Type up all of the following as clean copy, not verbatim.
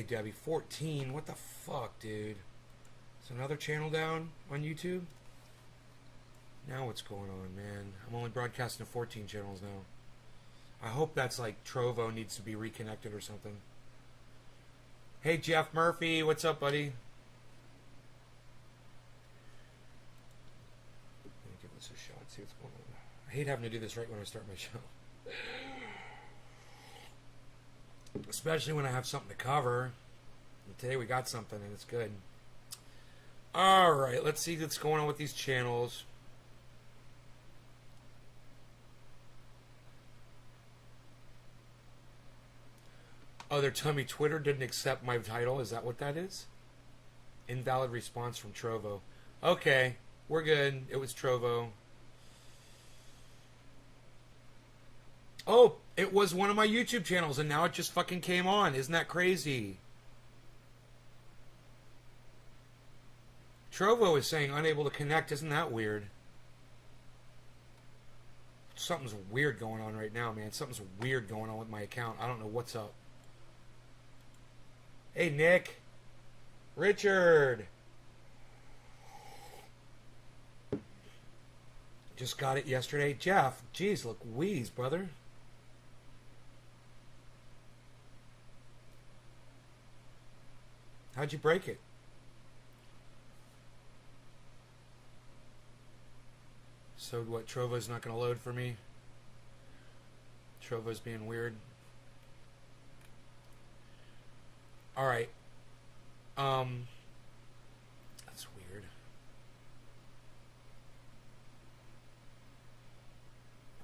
Debbie. 14. What the fuck, dude? Is another channel down on YouTube? Now what's going on, man? I'm only broadcasting to 14 channels now. I hope that's like Trovo needs to be reconnected or something. Hey, Jeff Murphy. What's up, buddy? Let me give this a shot, see what's going on. I hate having to do this right when I start my show. Especially when I have something to cover. And today we got something and it's good. Alright, let's see what's going on with these channels. Oh, they're telling me Twitter didn't accept my title. Is that what that is? Invalid response from Trovo. Okay, we're good. It was Trovo. Oh, it was one of my YouTube channels, and now it just fucking came on. Isn't that crazy? Trovo is saying unable to connect. Isn't that weird? Something's weird going on right now, man. Something's weird going on with my account. I don't know what's up. Hey, Nick. Richard. Just got it yesterday. Jeff, geez, look, wheeze, brother. How'd you break it? So what, Trovo's not going to load for me? Trovo's being weird. Alright. That's weird.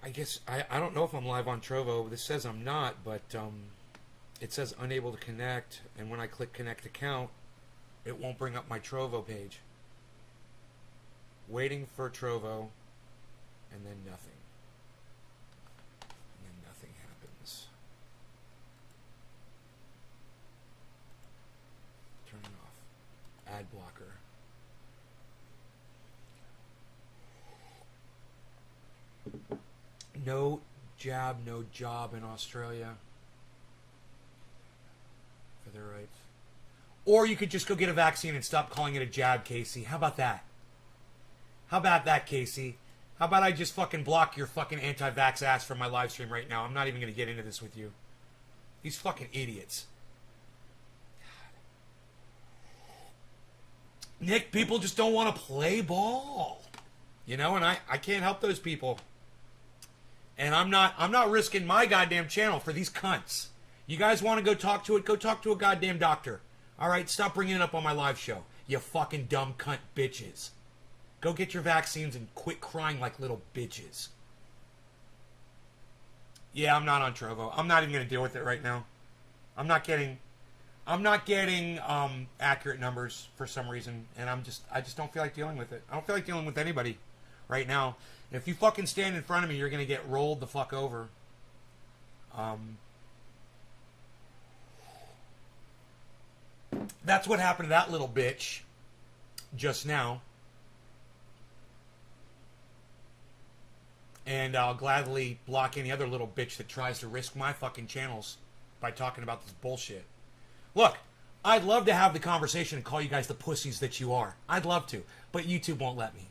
I guess, I don't know if I'm live on Trovo. This says I'm not, but it says unable to connect, and when I click connect account, it won't bring up my Trovo page. Waiting for Trovo, and then nothing. And then nothing happens. Turn it off. Ad blocker. No jab, no job in Australia. For their rights. Or you could just go get a vaccine and stop calling it a jab, Casey. How about that? How about that, Casey? How about I just fucking block your fucking anti-vax ass from my live stream right now? I'm not even going to get into this with you. These fucking idiots. God. Nick, people just don't want to play ball. You know, and I can't help those people. And I'm not risking my goddamn channel for these cunts. You guys want to go talk to it? Go talk to a goddamn doctor. All right, stop bringing it up on my live show. You fucking dumb cunt bitches. Go get your vaccines and quit crying like little bitches. Yeah, I'm not on Trovo. I'm not even going to deal with it right now. I'm not getting accurate numbers for some reason, and I just don't feel like dealing with it. I don't feel like dealing with anybody right now. If you fucking stand in front of me, you're going to get rolled the fuck over. That's what happened to that little bitch just now. And I'll gladly block any other little bitch that tries to risk my fucking channels by talking about this bullshit. Look, I'd love to have the conversation and call you guys the pussies that you are. I'd love to, but YouTube won't let me.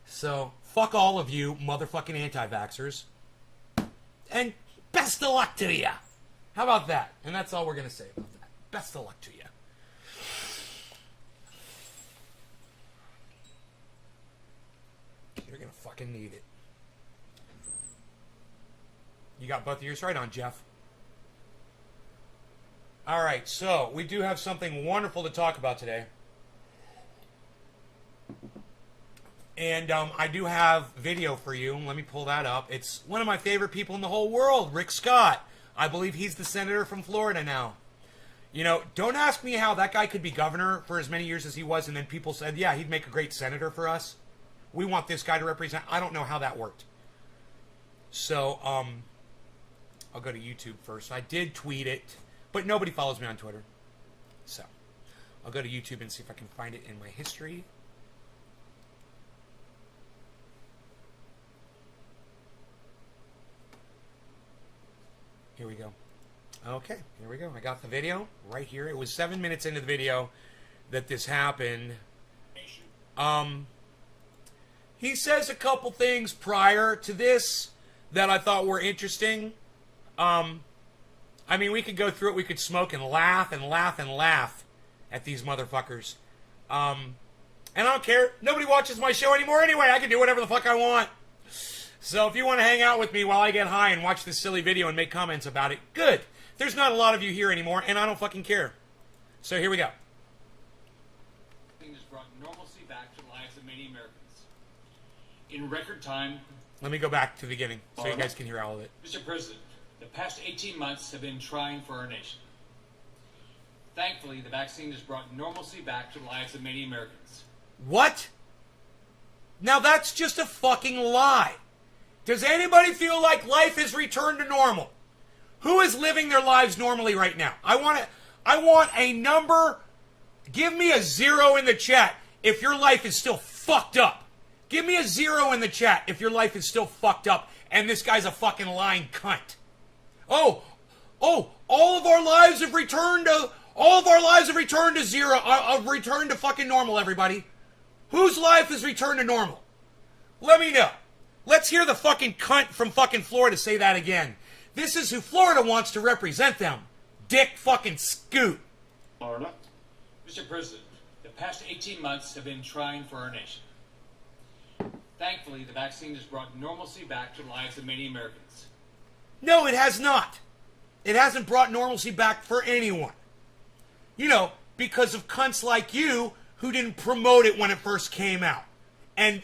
So, fuck all of you motherfucking anti-vaxxers. And best of luck to you. How about that? And that's all we're going to say about that. Best of luck to you. You're going to fucking need it. You got both of yours right on, Jeff. All right, so we do have something wonderful to talk about today. And I do have video for you. Let me pull that up. It's one of my favorite people in the whole world, Rick Scott. I believe he's the senator from Florida now. You know, don't ask me how that guy could be governor for as many years as he was, and then people said, yeah, he'd make a great senator for us. We want this guy to represent. I don't know how that worked. So, I'll go to YouTube first. I did tweet it, but nobody follows me on Twitter. So, I'll go to YouTube and see if I can find it in my history. Here we go. Okay, here we go. I got the video right here. It was 7 minutes into the video that this happened. He says a couple things prior to this that I thought were interesting. I mean, we could go through it. We could smoke and laugh and laugh and laugh at these motherfuckers. And I don't care. Nobody watches my show anymore anyway. I can do whatever the fuck I want. So if you want to hang out with me while I get high and watch this silly video and make comments about it, good. There's not a lot of you here anymore, and I don't fucking care. So here we go. Has brought normalcy back to the lives of many Americans. In record time... Let me go back to the beginning so you guys can hear all of it. Mr. President, the past 18 months have been trying for our nation. Thankfully, the vaccine has brought normalcy back to the lives of many Americans. What? Now that's just a fucking lie. Does anybody feel like life has returned to normal? Who is living their lives normally right now? I want a number. Give me a 0 in the chat if your life is still fucked up. Give me a 0 in the chat if your life is still fucked up and this guy's a fucking lying cunt. Oh, all of our lives have returned to 0. I've returned to fucking normal, everybody. Whose life has returned to normal? Let me know. Let's hear the fucking cunt from fucking Florida say that again. This is who Florida wants to represent them. Dick fucking Scoot. Florida. Mr. President, the past 18 months have been trying for our nation. Thankfully, the vaccine has brought normalcy back to the lives of many Americans. No, it has not. It hasn't brought normalcy back for anyone. You know, because of cunts like you who didn't promote it when it first came out. And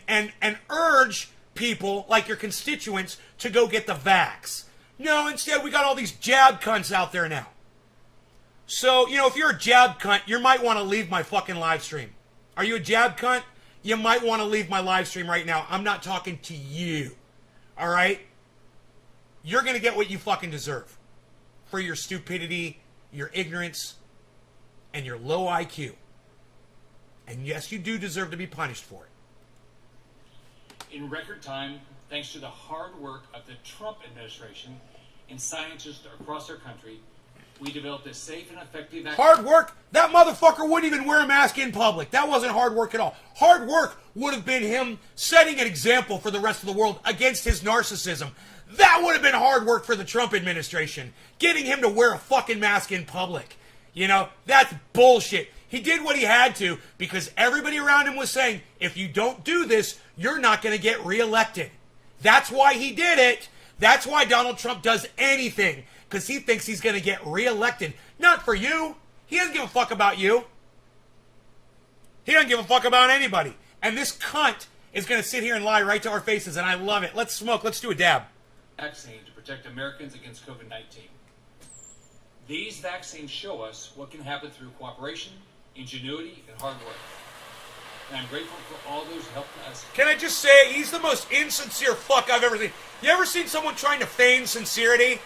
urge people, like your constituents, to go get the vax. No, instead we got all these jab cunts out there now. So, you know, if you're a jab cunt, you might want to leave my fucking live stream. Are you a jab cunt? You might want to leave my live stream right now. I'm not talking to you. All right? You're going to get what you fucking deserve for your stupidity, your ignorance, and your low IQ. And yes, you do deserve to be punished for it. In record time, thanks to the hard work of the Trump administration and scientists across our country, we developed a safe and effective vaccine. Hard work? That motherfucker wouldn't even wear a mask in public. That wasn't hard work at all. Hard work would have been him setting an example for the rest of the world against his narcissism. That would have been hard work for the Trump administration. Getting him to wear a fucking mask in public. You know, that's bullshit. He did what he had to because everybody around him was saying, if you don't do this, you're not going to get reelected. That's why he did it. That's why Donald Trump does anything. Because he thinks he's going to get reelected. Not for you. He doesn't give a fuck about you. He doesn't give a fuck about anybody. And this cunt is going to sit here and lie right to our faces, and I love it. Let's smoke. Let's do a dab. Vaccine to protect Americans against COVID-19. These vaccines show us what can happen through cooperation, ingenuity, and hard work. And I'm grateful for all those who helped us. Can I just say, he's the most insincere fuck I've ever seen. You ever seen someone trying to feign sincerity?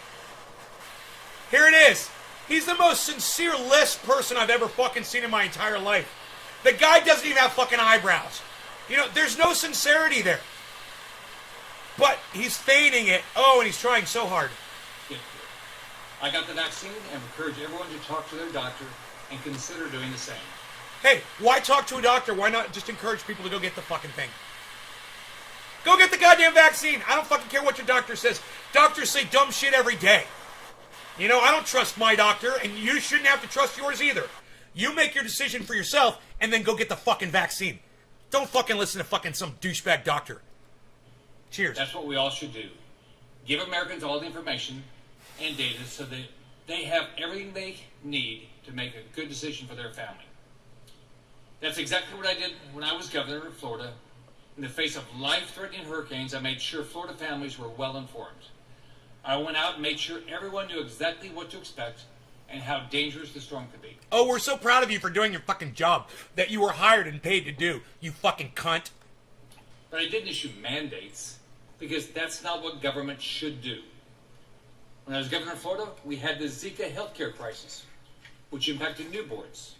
Here it is. He's the most sincere-less person I've ever fucking seen in my entire life. The guy doesn't even have fucking eyebrows. You know, there's no sincerity there. But he's feigning it. Oh, and he's trying so hard. I got the vaccine and encourage everyone to talk to their doctor and consider doing the same. Hey, why talk to a doctor? Why not just encourage people to go get the fucking thing? Go get the goddamn vaccine. I don't fucking care what your doctor says. Doctors say dumb shit every day. You know, I don't trust my doctor, and you shouldn't have to trust yours either. You make your decision for yourself, and then go get the fucking vaccine. Don't fucking listen to fucking some douchebag doctor. Cheers. That's what we all should do. Give Americans all the information and data so that they have everything they need to make a good decision for their family. That's exactly what I did when I was governor of Florida. In the face of life-threatening hurricanes, I made sure Florida families were well informed. I went out and made sure everyone knew exactly what to expect and how dangerous the storm could be. Oh, we're so proud of you for doing your fucking job that you were hired and paid to do, you fucking cunt. But I didn't issue mandates because that's not what government should do. When I was governor of Florida, we had the Zika healthcare crisis, which impacted newborns.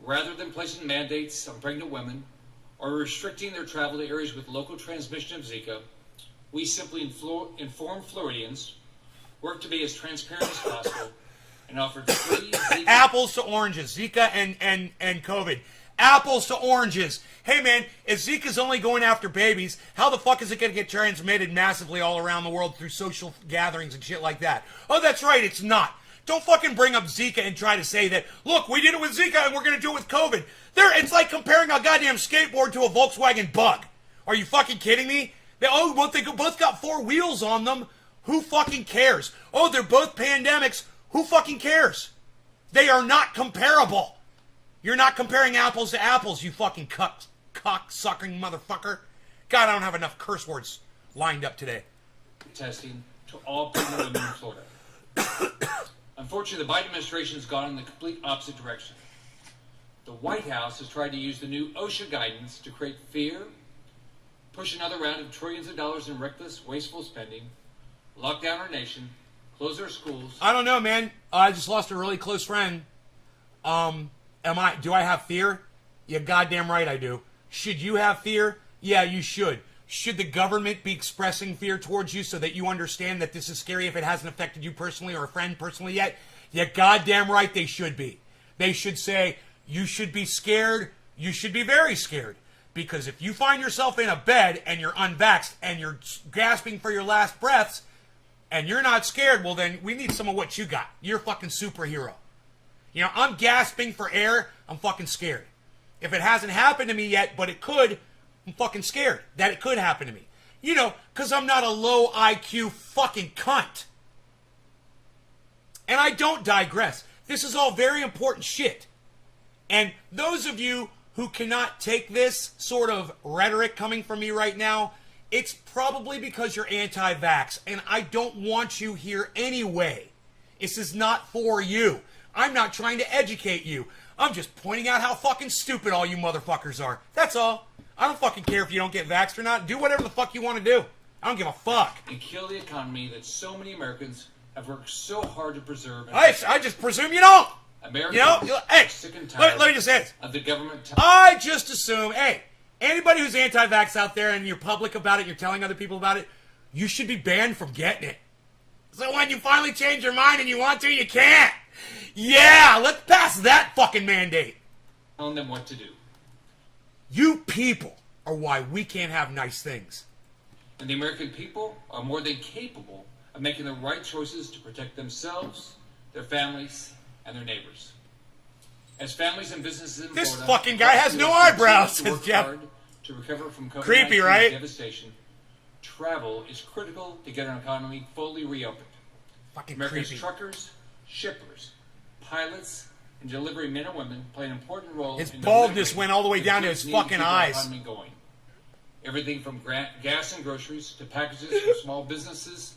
Rather than placing mandates on pregnant women or restricting their travel to areas with local transmission of Zika, we simply informed Floridians worked to be as transparent as possible, and offered free Zika. Apples to oranges. Zika and COVID. Apples to oranges. Hey, man, if Zika's only going after babies, how the fuck is it going to get transmitted massively all around the world through social gatherings and shit like that? Oh, that's right, it's not. Don't fucking bring up Zika and try to say that, look, we did it with Zika and we're going to do it with COVID. It's like comparing a goddamn skateboard to a Volkswagen Bug. Are you fucking kidding me? They both got 4 wheels on them. Who fucking cares? Oh, they're both pandemics. Who fucking cares? They are not comparable. You're not comparing apples to apples, you fucking cock-sucking motherfucker. God, I don't have enough curse words lined up today. Testing to all pregnant women in Florida. Unfortunately, the Biden administration has gone in the complete opposite direction. The White House has tried to use the new OSHA guidance to create fear, push another round of trillions of dollars in reckless, wasteful spending, lock down our nation, close our schools. I don't know, man. I just lost a really close friend. Do I have fear? Yeah, goddamn right I do. Should you have fear? Yeah, you should. Should the government be expressing fear towards you so that you understand that this is scary if it hasn't affected you personally or a friend personally yet? Yeah, goddamn right they should be. They should say, you should be scared, you should be very scared. Because if you find yourself in a bed and you're unvaxxed and you're gasping for your last breaths and you're not scared, well then we need some of what you got. You're a fucking superhero. You know, I'm gasping for air, I'm fucking scared. If it hasn't happened to me yet, but it could, I'm fucking scared that it could happen to me. You know, because I'm not a low IQ fucking cunt. And I don't digress. This is all very important shit. And those of you who cannot take this sort of rhetoric coming from me right now, it's probably because you're anti-vax. And I don't want you here anyway. This is not for you. I'm not trying to educate you. I'm just pointing out how fucking stupid all you motherfuckers are. That's all. I don't fucking care if you don't get vaxxed or not. Do whatever the fuck you want to do. I don't give a fuck. And kill the economy that so many Americans have worked so hard to preserve. I just presume you don't. Americans hey, sick and tired let me just say this. Of the government. I just assume, hey, anybody who's anti-vax out there and you're public about it, you're telling other people about it, you should be banned from getting it. So when you finally change your mind and you want to, you can't. Yeah, let's pass that fucking mandate. Telling them what to do. You people are why we can't have nice things. And the American people are more than capable of making the right choices to protect themselves, their families, and their neighbors. As families and businesses in this Florida, fucking guy has no eyebrows, says Jeff. To recover from COVID-19 creepy, right? Devastation, travel is critical to get our economy fully reopened. Fucking America's creepy. truckers, shippers, pilots, and delivery men and women play an important role. His in baldness went all the way down to his fucking eyes. Economy going. Everything from gas and groceries to packages from small businesses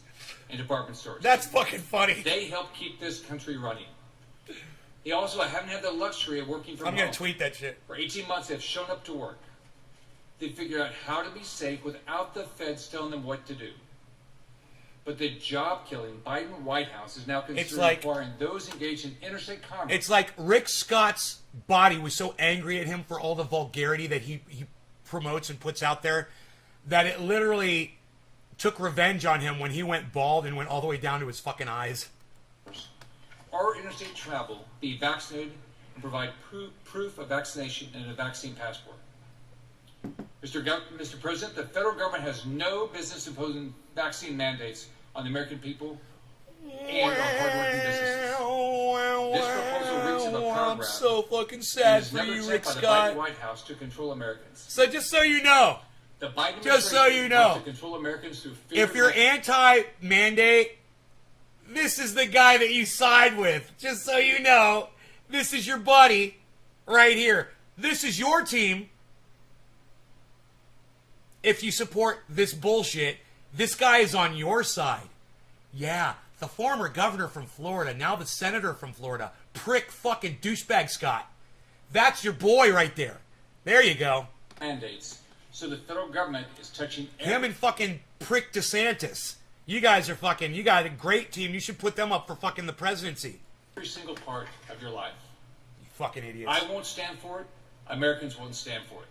and department stores. That's fucking funny. They help keep this country running. They also haven't had the luxury of working from home. I'm going to tweet that shit. For 18 months, they've shown up to work. They figured out how to be safe without the feds telling them what to do. But the job-killing Biden White House is now considering requiring those engaged in interstate commerce. It's like Rick Scott's body was so angry at him for all the vulgarity that he promotes and puts out there that it literally took revenge on him when he went bald and went all the way down to his fucking eyes. Or interstate travel, be vaccinated, and provide proof of vaccination and a vaccine passport. Mr. President, the federal government has no business imposing vaccine mandates on the American people and our hardworking businesses. This proposal reeks of a power grab. I'm so fucking sad for you, Rick Scott. By the Biden White House to control Americans. So just so you know, the Biden just so you know, wants to control Americans through fear. If you're anti-mandate, this is the guy that you side with. Just so you know, this is your buddy right here. This is your team. If you support this bullshit, this guy is on your side. Yeah, the former governor from Florida, now the senator from Florida, prick fucking douchebag Scott. That's your boy right there. There you go. Mandates. So the federal government is touching him and fucking prick DeSantis. You guys are fucking, you got a great team. You should put them up for fucking the presidency. Every single part of your life. You fucking idiots. I won't stand for it. Americans won't stand for it.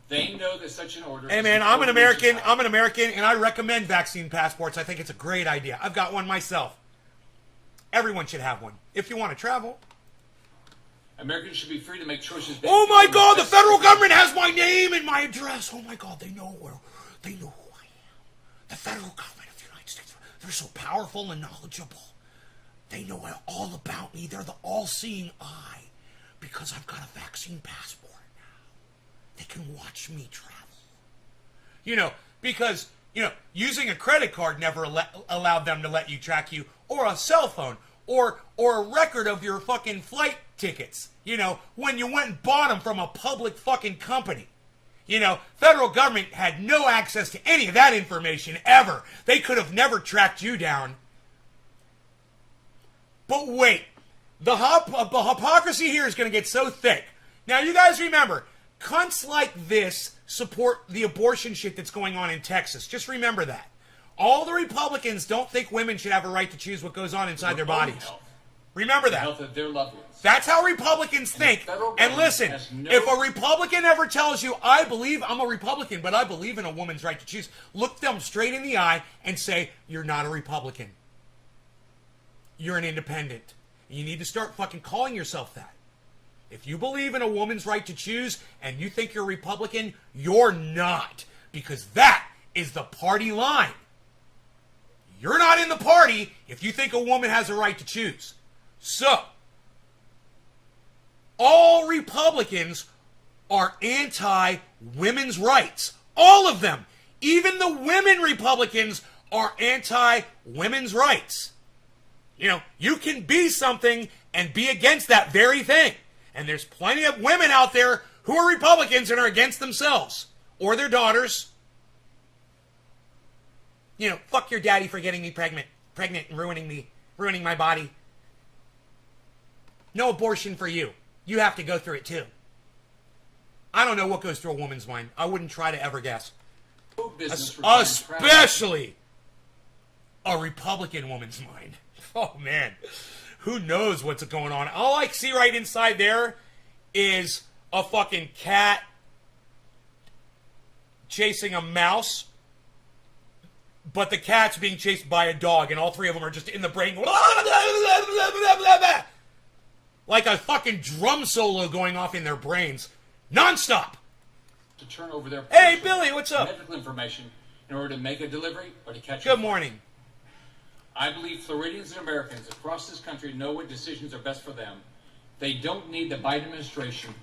They know that such an order. Hey man, I'm an American, and I recommend vaccine passports. I think it's a great idea. I've got one myself. Everyone should have one if you want to travel. Americans should be free to make choices. Oh my God, the federal government has my name and my address. Oh my God, they know who I am. The federal government of the United States, they're so powerful and knowledgeable. They know all about me. They're the all-seeing eye because I've got a vaccine passport now. They can watch me travel. Because, using a credit card never allowed them to let you track you, or a cell phone, or a record of your fucking flight tickets, when you went and bought them from a public fucking company. Federal government had no access to any of that information ever. They could have never tracked you down. But wait, the hypocrisy here is going to get so thick. Now, you guys remember, cunts like this support the abortion shit that's going on in Texas. Just remember that. All the Republicans don't think women should have a right to choose what goes on inside their bodies. Remember that. The health of their loved ones. That's how Republicans think. And listen, if a Republican ever tells you, I'm a Republican, but I believe in a woman's right to choose, look them straight in the eye and say, you're not a Republican. You're an independent. You need to start fucking calling yourself that. If you believe in a woman's right to choose and you think you're a Republican, you're not. Because that is the party line. You're not in the party if you think a woman has a right to choose. So, all Republicans are anti-women's rights. All of them. Even the women Republicans are anti-women's rights. You can be something and be against that very thing. And there's plenty of women out there who are Republicans and are against themselves. Or their daughters. Fuck your daddy for getting me pregnant and ruining my body. No abortion for you. You have to go through it too. I don't know what goes through a woman's mind. I wouldn't try to ever guess. Especially a Republican woman's mind. Oh man. Who knows what's going on? All I see right inside there is a fucking cat chasing a mouse. But the cat's being chased by a dog, and all three of them are just in the brain. Like a fucking drum solo going off in their brains. Non-stop. To turn over their hey, Billy, what's up? Medical information in order to make a delivery or to catch Good morning. I believe Floridians and Americans across this country know what decisions are best for them. They don't need the Biden administration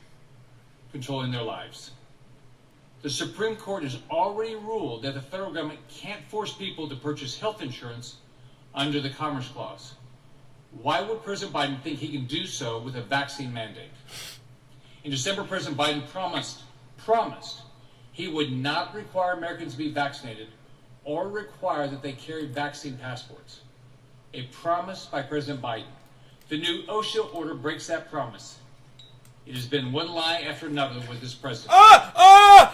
controlling their lives. The Supreme Court has already ruled that the federal government can't force people to purchase health insurance under the Commerce Clause. Why would President Biden think he can do so with a vaccine mandate? In December, President Biden promised he would not require Americans to be vaccinated or require that they carry vaccine passports. A promise by President Biden. The new OSHA order breaks that promise. It has been one lie after another with this president. Oh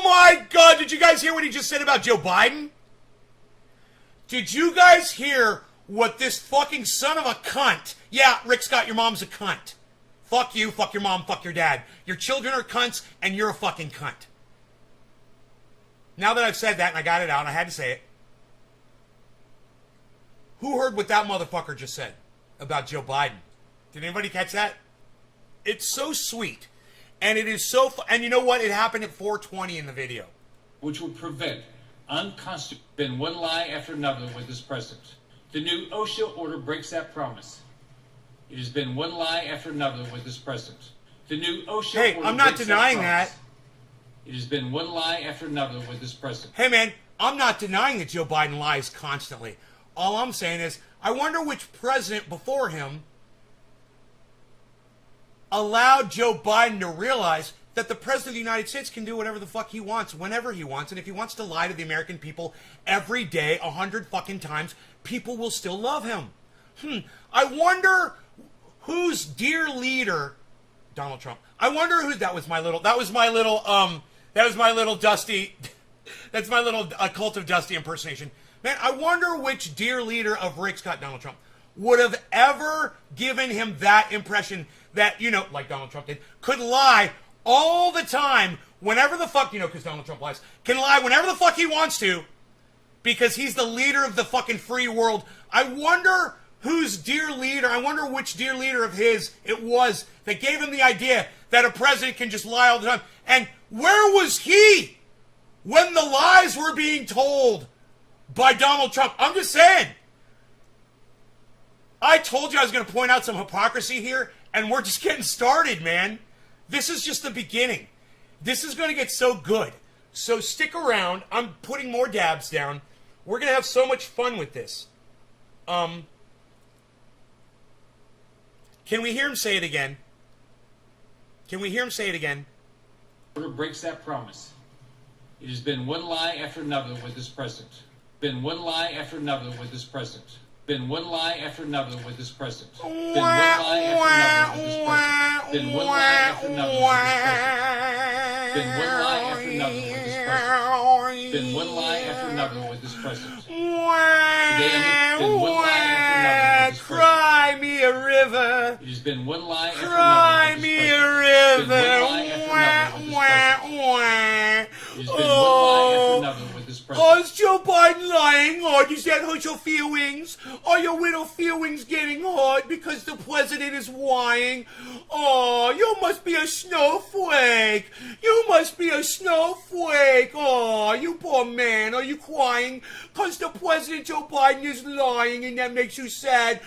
my God. Did you guys hear what he just said about Joe Biden? Did you guys hear what this fucking son of a cunt... Yeah, Rick Scott, your mom's a cunt. Fuck you, fuck your mom, fuck your dad. Your children are cunts, and you're a fucking cunt. Now that I've said that and I got it out, I had to say it. Who heard what that motherfucker just said about Joe Biden? Did anybody catch that? It's so sweet. And it is so... And you know what? It happened at 4:20 in the video. Which would prevent unconstitutional... Been one lie after another with this president. The new OSHA order breaks that promise. It has been one lie after another with this president. The new OSHA order I'm not denying that. It has been one lie after another with this president. Hey, man, I'm not denying that Joe Biden lies constantly. All I'm saying is, I wonder which president before him allowed Joe Biden to realize that the president of the United States can do whatever the fuck he wants, whenever he wants, and if he wants to lie to the American people every day, 100 fucking times, people will still love him. I wonder whose dear leader, Donald Trump. I wonder who that was my little Dusty. That's my little Cult of Dusty impersonation. Man, I wonder which dear leader of Rick Scott, Donald Trump, would have ever given him that impression that, like Donald Trump did, could lie all the time, whenever the fuck, because Donald Trump lies, can lie whenever the fuck he wants to, because he's the leader of the fucking free world. I wonder whose dear leader, I wonder which dear leader of his it was that gave him the idea that a president can just lie all the time. And where was he when the lies were being told by Donald Trump? I'm just saying. I told you I was going to point out some hypocrisy here, and we're just getting started, man. This is just the beginning. This is going to get so good. So stick around. I'm putting more dabs down. We're going to have so much fun with this. Can we hear him say it again? Can we hear him say it again? Breaks that promise. It has been one lie after another with this president. Been one lie after another with this president. Been one lie after another with this president. Been one lie after another with this president. Been one lie after another with this president. Been one lie after another with this president. Been one lie after another with this president. Today, been one lie after another with this president. Cry me a river. It has been one lie after Cry another with me this a president. river. Been one lie after another with this president. It has been one lie after another with this president. Oh, is Joe Biden lying? Or does that hurt your feelings? Are your little feelings getting hurt because the president is lying? Oh, you must be a snowflake. You must be a snowflake. Oh, you poor man. Are you crying because the president Joe Biden is lying and that makes you sad?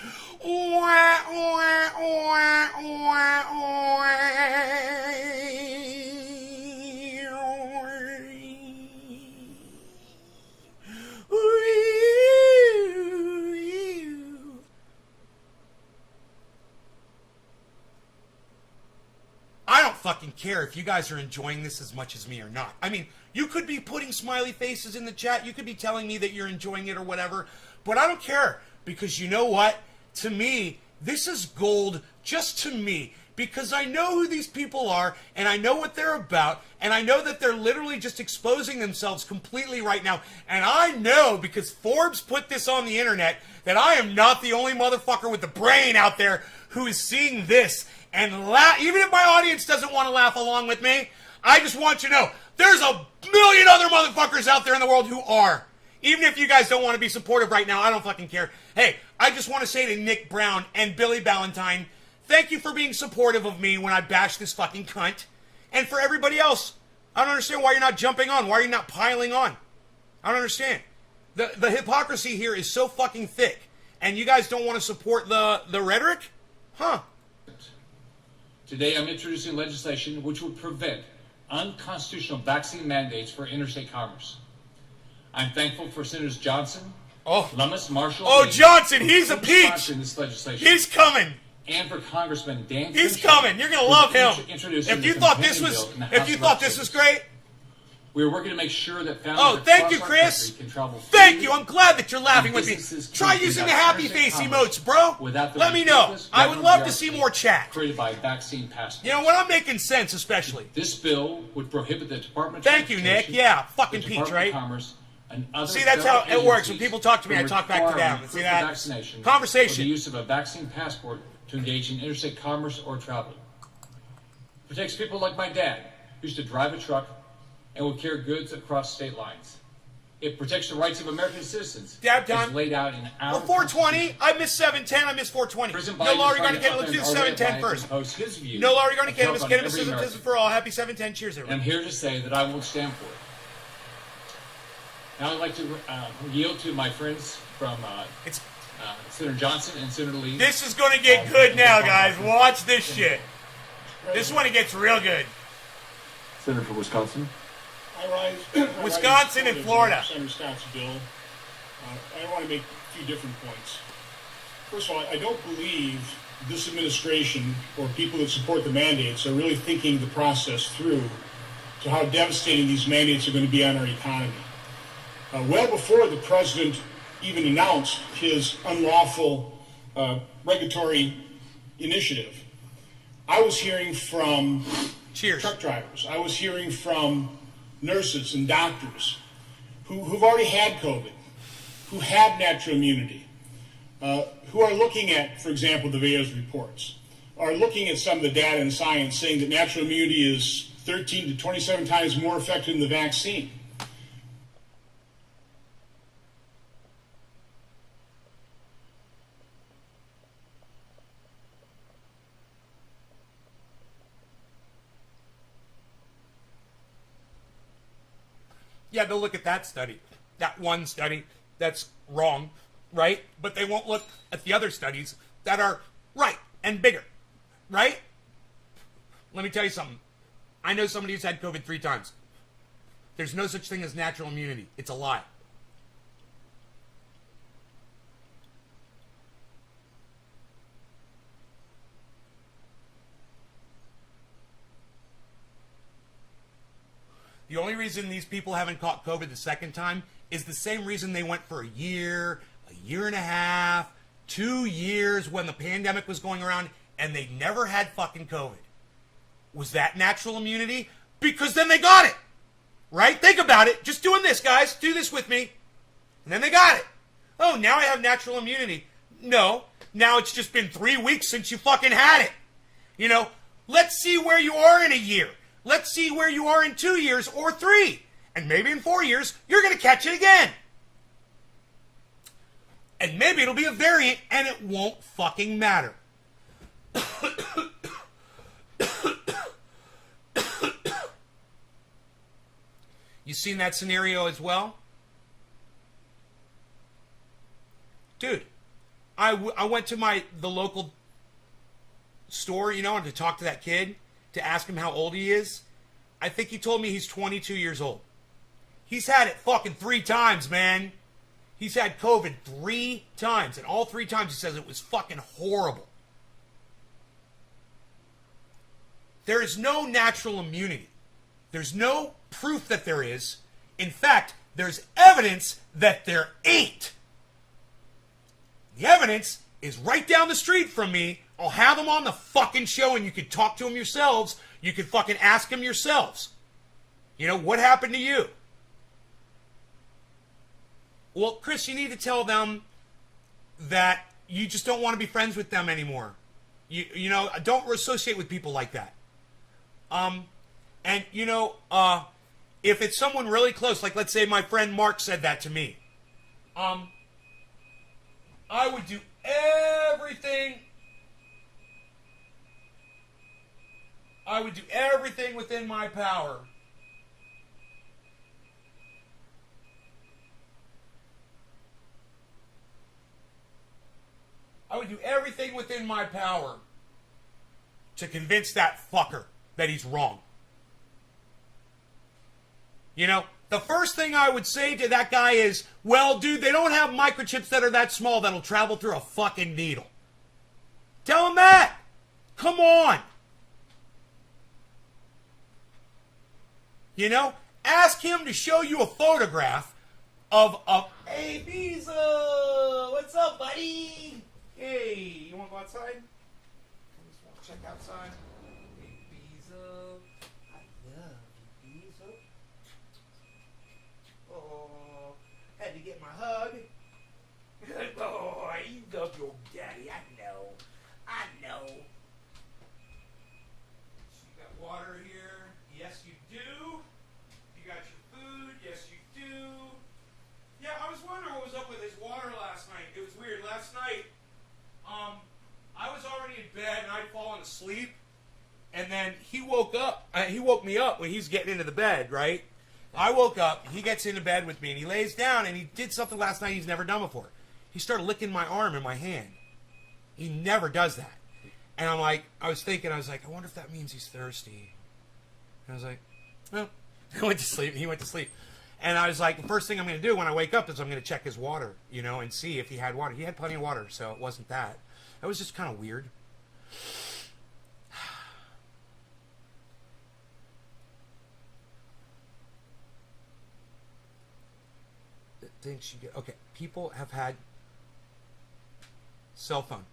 I don't fucking care if you guys are enjoying this as much as me or not. I mean, you could be putting smiley faces in the chat. You could be telling me that you're enjoying it or whatever. But I don't care, because you know what? To me, this is gold just to me. Because I know who these people are, and I know what they're about, and I know that they're literally just exposing themselves completely right now. And I know, because Forbes put this on the internet, that I am not the only motherfucker with the brain out there who is seeing this and laugh. Even if my audience doesn't want to laugh along with me, I just want you to know, there's a million other motherfuckers out there in the world who are. Even if you guys don't want to be supportive right now, I don't fucking care. Hey, I just want to say to Nick Brown and Billy Ballantyne, thank you for being supportive of me when I bash this fucking cunt. And for everybody else, I don't understand why you're not jumping on. Why are you not piling on? I don't understand. The hypocrisy here is so fucking thick. And you guys don't want to support the rhetoric? Huh. Today I'm introducing legislation which would prevent unconstitutional vaccine mandates for interstate commerce. I'm thankful for Senators Johnson, Lummis, Marshall. Oh, Johnson, he's a peach. This legislation. He's coming. And for Congressman Dan He's Crenshaw, coming. You're gonna love him. If you thought this was great. We are working to make sure that families Oh, thank you, across our Chris. country can travel Thank freely. you. I'm glad that you're laughing with me. Businesses Try can using the conduct happy interstate face commerce emotes, bro. without the Let me know. ridiculous I would government love to see bureaucracy more chat. created by vaccine passports. You know, when I'm making sense, especially. This bill would prohibit the Department of Thank you, Nick. Transportation, Yeah, fucking the peach, Department right? of Commerce, and other See, that's how federal it works. When agencies people talk to me, I from talk back to them. requiring See proof that? of vaccination Conversation. or the use of a vaccine passport to engage in interstate commerce or travel. It protects people like my dad, who used to drive a truck and would carry goods across state lines. It protects the rights of American citizens. Dab as time. laid out in our Well, 420. I missed 710. I missed 420. No, Laurie, going to get. Let's do 710 first. No, Laurie, going to get him. This is for all. Happy 710. Cheers, everyone. I'm here to say that I won't stand for it. Now I'd like to yield to my friends from Senator Johnson and Senator Lee. This is going to get good now, guys. Watch this shit. This one, it gets real good. Senator for Wisconsin. Wisconsin and Florida. Senator Scott's bill. I want to make a few different points. First of all, I don't believe this administration or people that support the mandates are really thinking the process through to how devastating these mandates are going to be on our economy. Well before the president even announced his unlawful regulatory initiative, I was hearing from truck drivers. I was hearing from nurses and doctors who've already had COVID, who have natural immunity, who are looking at, for example, the VAERS reports, are looking at some of the data and science saying that natural immunity is 13 to 27 times more effective than the vaccine. Yeah, they'll look at that study, that one study that's wrong, right? But they won't look at the other studies that are right and bigger, right? Let me tell you something. I know somebody who's had COVID 3 times. There's no such thing as natural immunity. It's a lie. The only reason these people haven't caught COVID the second time is the same reason they went for a year and a half, 2 years when the pandemic was going around and they never had fucking COVID. Was that natural immunity? Because then they got it. Right? Think about it. Just doing this, guys. Do this with me. And then they got it. Oh, now I have natural immunity. No. Now it's just been 3 weeks since you fucking had it. You know, let's see where you are in a year. Let's see where you are in 2 years or 3. And maybe in 4 years, you're going to catch it again. And maybe it'll be a variant and it won't fucking matter. You seen that scenario as well? Dude, I went to the local store, you know, to talk to that kid, to ask him how old he is. I think he told me he's 22 years old. He's had it fucking 3 times, man. He's had COVID 3 times, and all 3 times he says it was fucking horrible. There is no natural immunity. There's no proof that there is. In fact, there's evidence that there ain't. The evidence is right down the street from me. I'll have them on the fucking show and you can talk to them yourselves. You can fucking ask them yourselves. You know, what happened to you? Well, Chris, you need to tell them that you just don't want to be friends with them anymore. You know, don't associate with people like that. And, you know, if it's someone really close, like let's say my friend Mark said that to me, I would do everything. I would do everything within my power to convince that fucker that he's wrong. You know, the first thing I would say to that guy is, well, dude, they don't have microchips that are that small that'll travel through a fucking needle. Tell him that. Come on. You know, ask him to show you a photograph of hey, Bezo, what's up, buddy? Hey, you want to go outside? Just want to check outside. Hey, Bezo, I love you, Bezo. Oh, had to get my hug. Good boy, you love your daddy. I know. So you got water here. Yes, you do. You got your food. Yes, you do. Yeah, I was wondering what was up with his water last night. It was weird. Last night, I was already in bed and I'd fallen asleep, and then he woke up. He woke me up when he's getting into the bed, right? I woke up. He gets into bed with me and he lays down and he did something last night he's never done before. He started licking my arm and my hand. He never does that. And I was like, I wonder if that means he's thirsty. And I was like, well, I went to sleep. He went to sleep. And I was like, the first thing I'm going to do when I wake up is I'm going to check his water, you know, and see if he had water. He had plenty of water, so it wasn't that. That was just kind of weird. The things you get. Okay, people have had cell phone.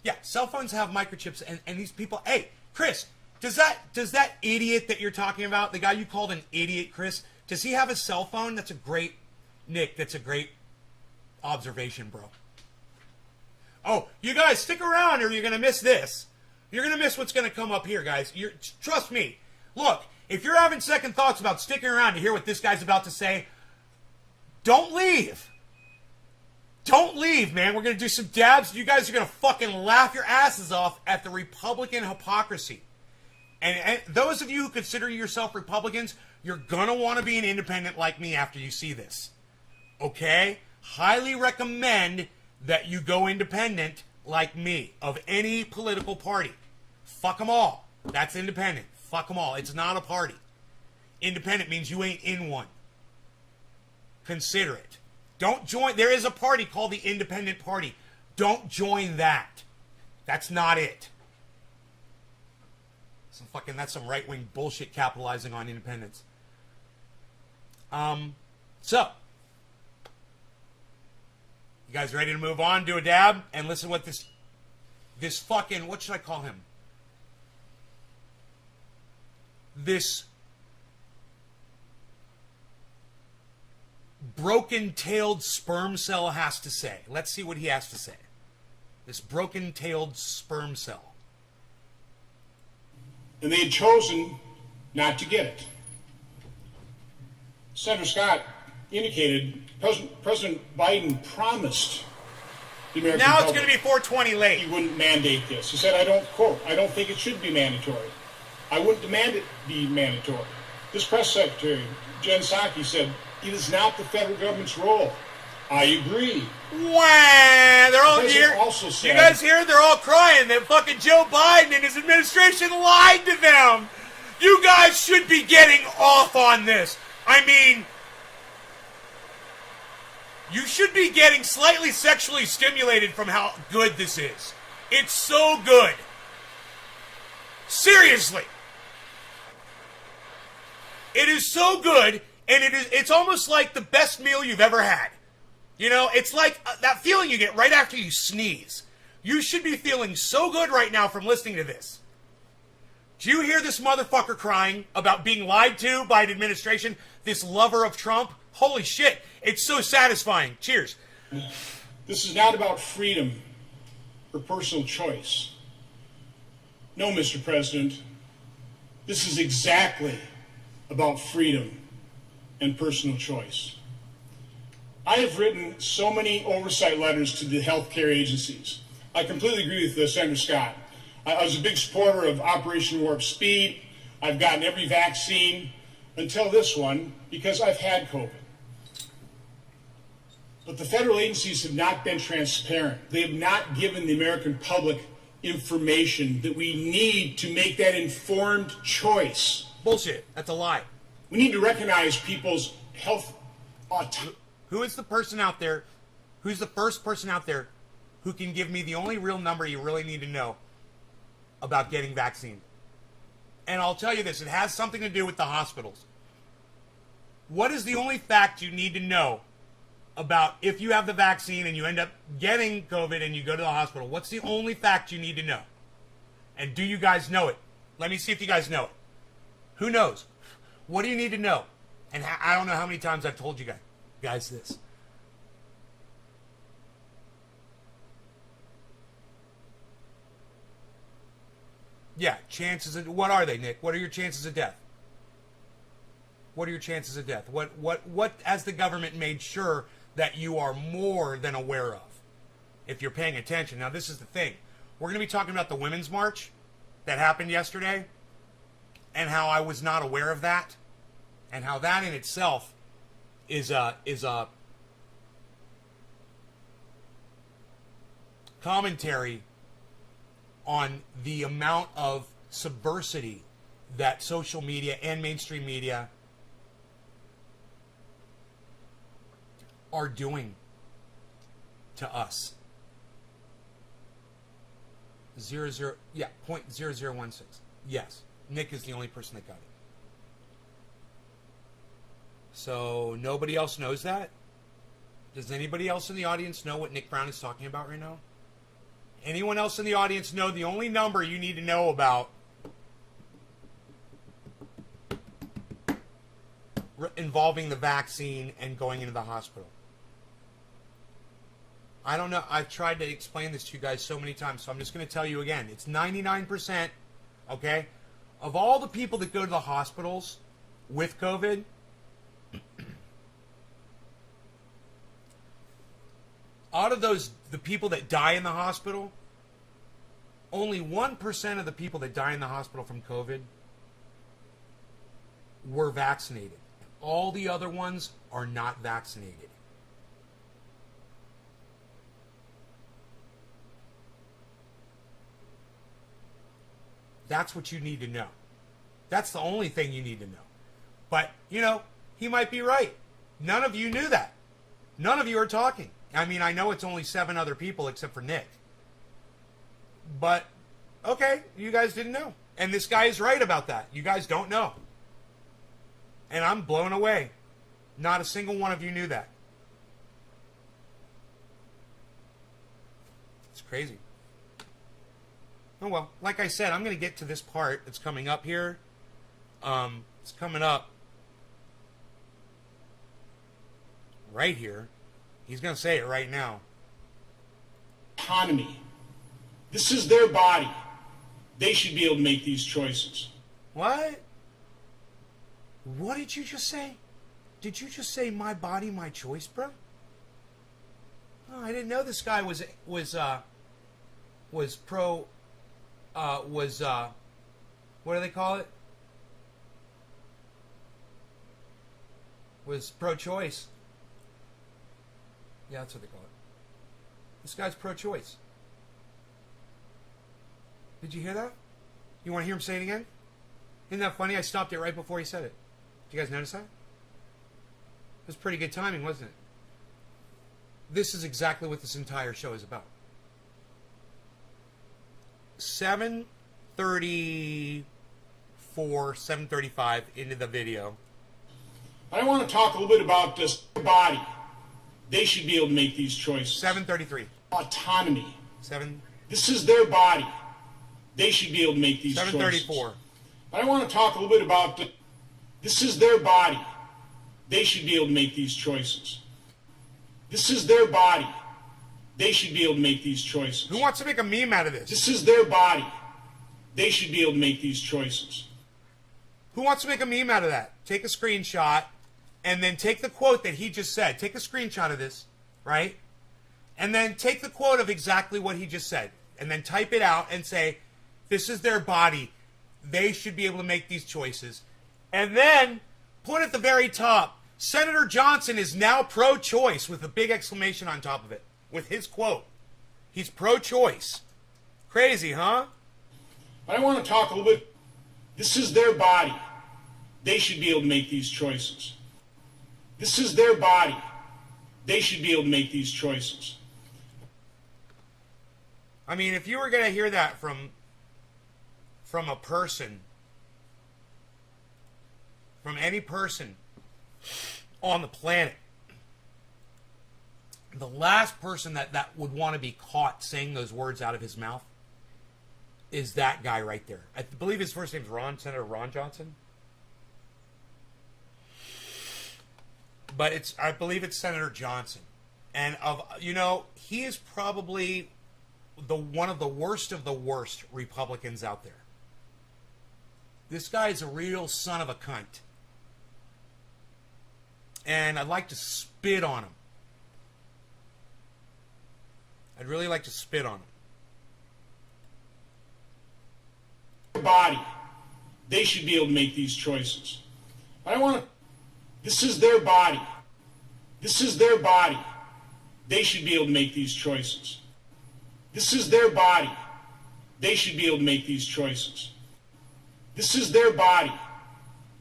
Yeah, cell phones have microchips, and these people. Hey, Chris, does that idiot that you're talking about, the guy you called an idiot, Chris, does he have a cell phone? That's a great, Nick. That's a great observation, bro. Oh, you guys stick around, or you're gonna miss this. You're going to miss what's going to come up here, guys. Trust me. Look, if you're having second thoughts about sticking around to hear what this guy's about to say, don't leave. Don't leave, man. We're going to do some dabs. You guys are going to fucking laugh your asses off at the Republican hypocrisy. And those of you who consider yourself Republicans, you're going to want to be an independent like me after you see this. Okay? Highly recommend that you go independent like me of any political party. Fuck them all. That's independent. Fuck them all. It's not a party. Independent means you ain't in one. Consider it. Don't join. There is a party called the Independent Party. Don't join that. That's not it. That's some right-wing bullshit capitalizing on independence. So, you guys ready to move on, do a dab, and listen what this fucking, what should I call him? This broken-tailed sperm cell has to say. Let's see what he has to say. This broken-tailed sperm cell. And they had chosen not to get it. Senator Scott indicated President Biden promised the American Now it's public going to be 420 late. he wouldn't mandate this. He said, I don't think it should be mandatory. I wouldn't demand it be mandatory. This press secretary, Jen Psaki, said, it is not the federal government's role. I agree. Wah! They're all The here. president also said- You guys hear? They're all crying that fucking Joe Biden and his administration lied to them. You guys should be getting off on this. I mean, you should be getting slightly sexually stimulated from how good this is. It's so good. Seriously. It is so good, and it's almost like the best meal you've ever had. You know, it's like that feeling you get right after you sneeze. You should be feeling so good right now from listening to this. Do you hear this motherfucker crying about being lied to by an administration, this lover of Trump? Holy shit, it's so satisfying. Cheers. This is not about freedom or personal choice. No, Mr. President, this is exactly about freedom and personal choice. I have written so many oversight letters to the healthcare agencies. I completely agree with Senator Scott. I was a big supporter of Operation Warp Speed. I've gotten every vaccine until this one because I've had COVID. But the federal agencies have not been transparent. They have not given the American public information that we need to make that informed choice. Bullshit. That's a lie. We need to recognize people's health autonomy. Who is the person out there, who's the first person out there who can give me the only real number you really need to know about getting vaccine? And I'll tell you this, it has something to do with the hospitals. What is the only fact you need to know about if you have the vaccine and you end up getting COVID and you go to the hospital? What's the only fact you need to know? And do you guys know it? Let me see if you guys know it. Who knows? What do you need to know? And I don't know how many times I've told you guys this. Yeah, chances of, what are they, Nick? What are your chances of death? What are your chances of death? What has the government made sure that you are more than aware of if you're paying attention? Now, this is the thing. We're going to be talking about the Women's March that happened yesterday and how I was not aware of that and how that in itself is a commentary on the amount of subversity that social media and mainstream media are doing to us. 0.0016. Yes, Nick is the only person that got it. So nobody else knows that? Does anybody else in the audience know what Nick Brown is talking about right now? Anyone else in the audience know the only number you need to know about involving the vaccine and going into the hospital? I don't know. I've tried to explain this to you guys so many times, so I'm just going to tell you again. It's 99%, okay, of all the people that go to the hospitals with COVID, out of those, the people that die in the hospital, only 1% of the people that die in the hospital from COVID were vaccinated. All the other ones are not vaccinated. That's what you need to know. That's the only thing you need to know. But, you know, he might be right. None of you knew that. None of you are talking. I mean, I know it's only 7 other people except for Nick. But, okay, you guys didn't know. And this guy is right about that. You guys don't know. And I'm blown away. Not a single one of you knew that. It's crazy. Oh, well, like I said, I'm going to get to this part that's coming up here. It's coming up right here. He's going to say it right now. Autonomy. This is their body. They should be able to make these choices. What? What did you just say? Did you just say my body, my choice, bro? Oh, I didn't know this guy was pro. What do they call it? Was pro-choice. Yeah, that's what they call it. This guy's pro-choice. Did you hear that? You want to hear him say it again? Isn't that funny? I stopped it right before he said it. Did you guys notice that? It was pretty good timing, wasn't it? This is exactly what this entire show is about. 7:34, 7:35 into the video. I want to talk a little bit about this body. They should be able to make these choices. 7:33. Autonomy. 7. This is their body. They should be able to make these choices. 7:34. I want to talk a little bit about this is their body. They should be able to make these choices. This is their body. They should be able to make these choices. Who wants to make a meme out of this? This is their body. They should be able to make these choices. Who wants to make a meme out of that? Take a screenshot and then take the quote that he just said. Take a screenshot of this, right? And then take the quote of exactly what he just said. And then type it out and say, this is their body. They should be able to make these choices. And then put at the very top, Senator Johnson is now pro-choice with a big exclamation on top of it. With his quote. He's pro-choice. Crazy, huh? I want to talk a little bit. This is their body. They should be able to make these choices. This is their body. They should be able to make these choices. I mean, if you were going to hear that from a person, from any person on the planet, the last person that would want to be caught saying those words out of his mouth is that guy right there. I believe his first name's Ron, Senator Ron Johnson. But I believe it's Senator Johnson. And he is probably one of the worst Republicans out there. This guy is a real son of a cunt. And I'd like to spit on him. I'd really like to spit on him. Body. They should be able to make these choices. This is their body. This is their body. They should be able to make these choices. This is their body. They should be able to make these choices. This is their body.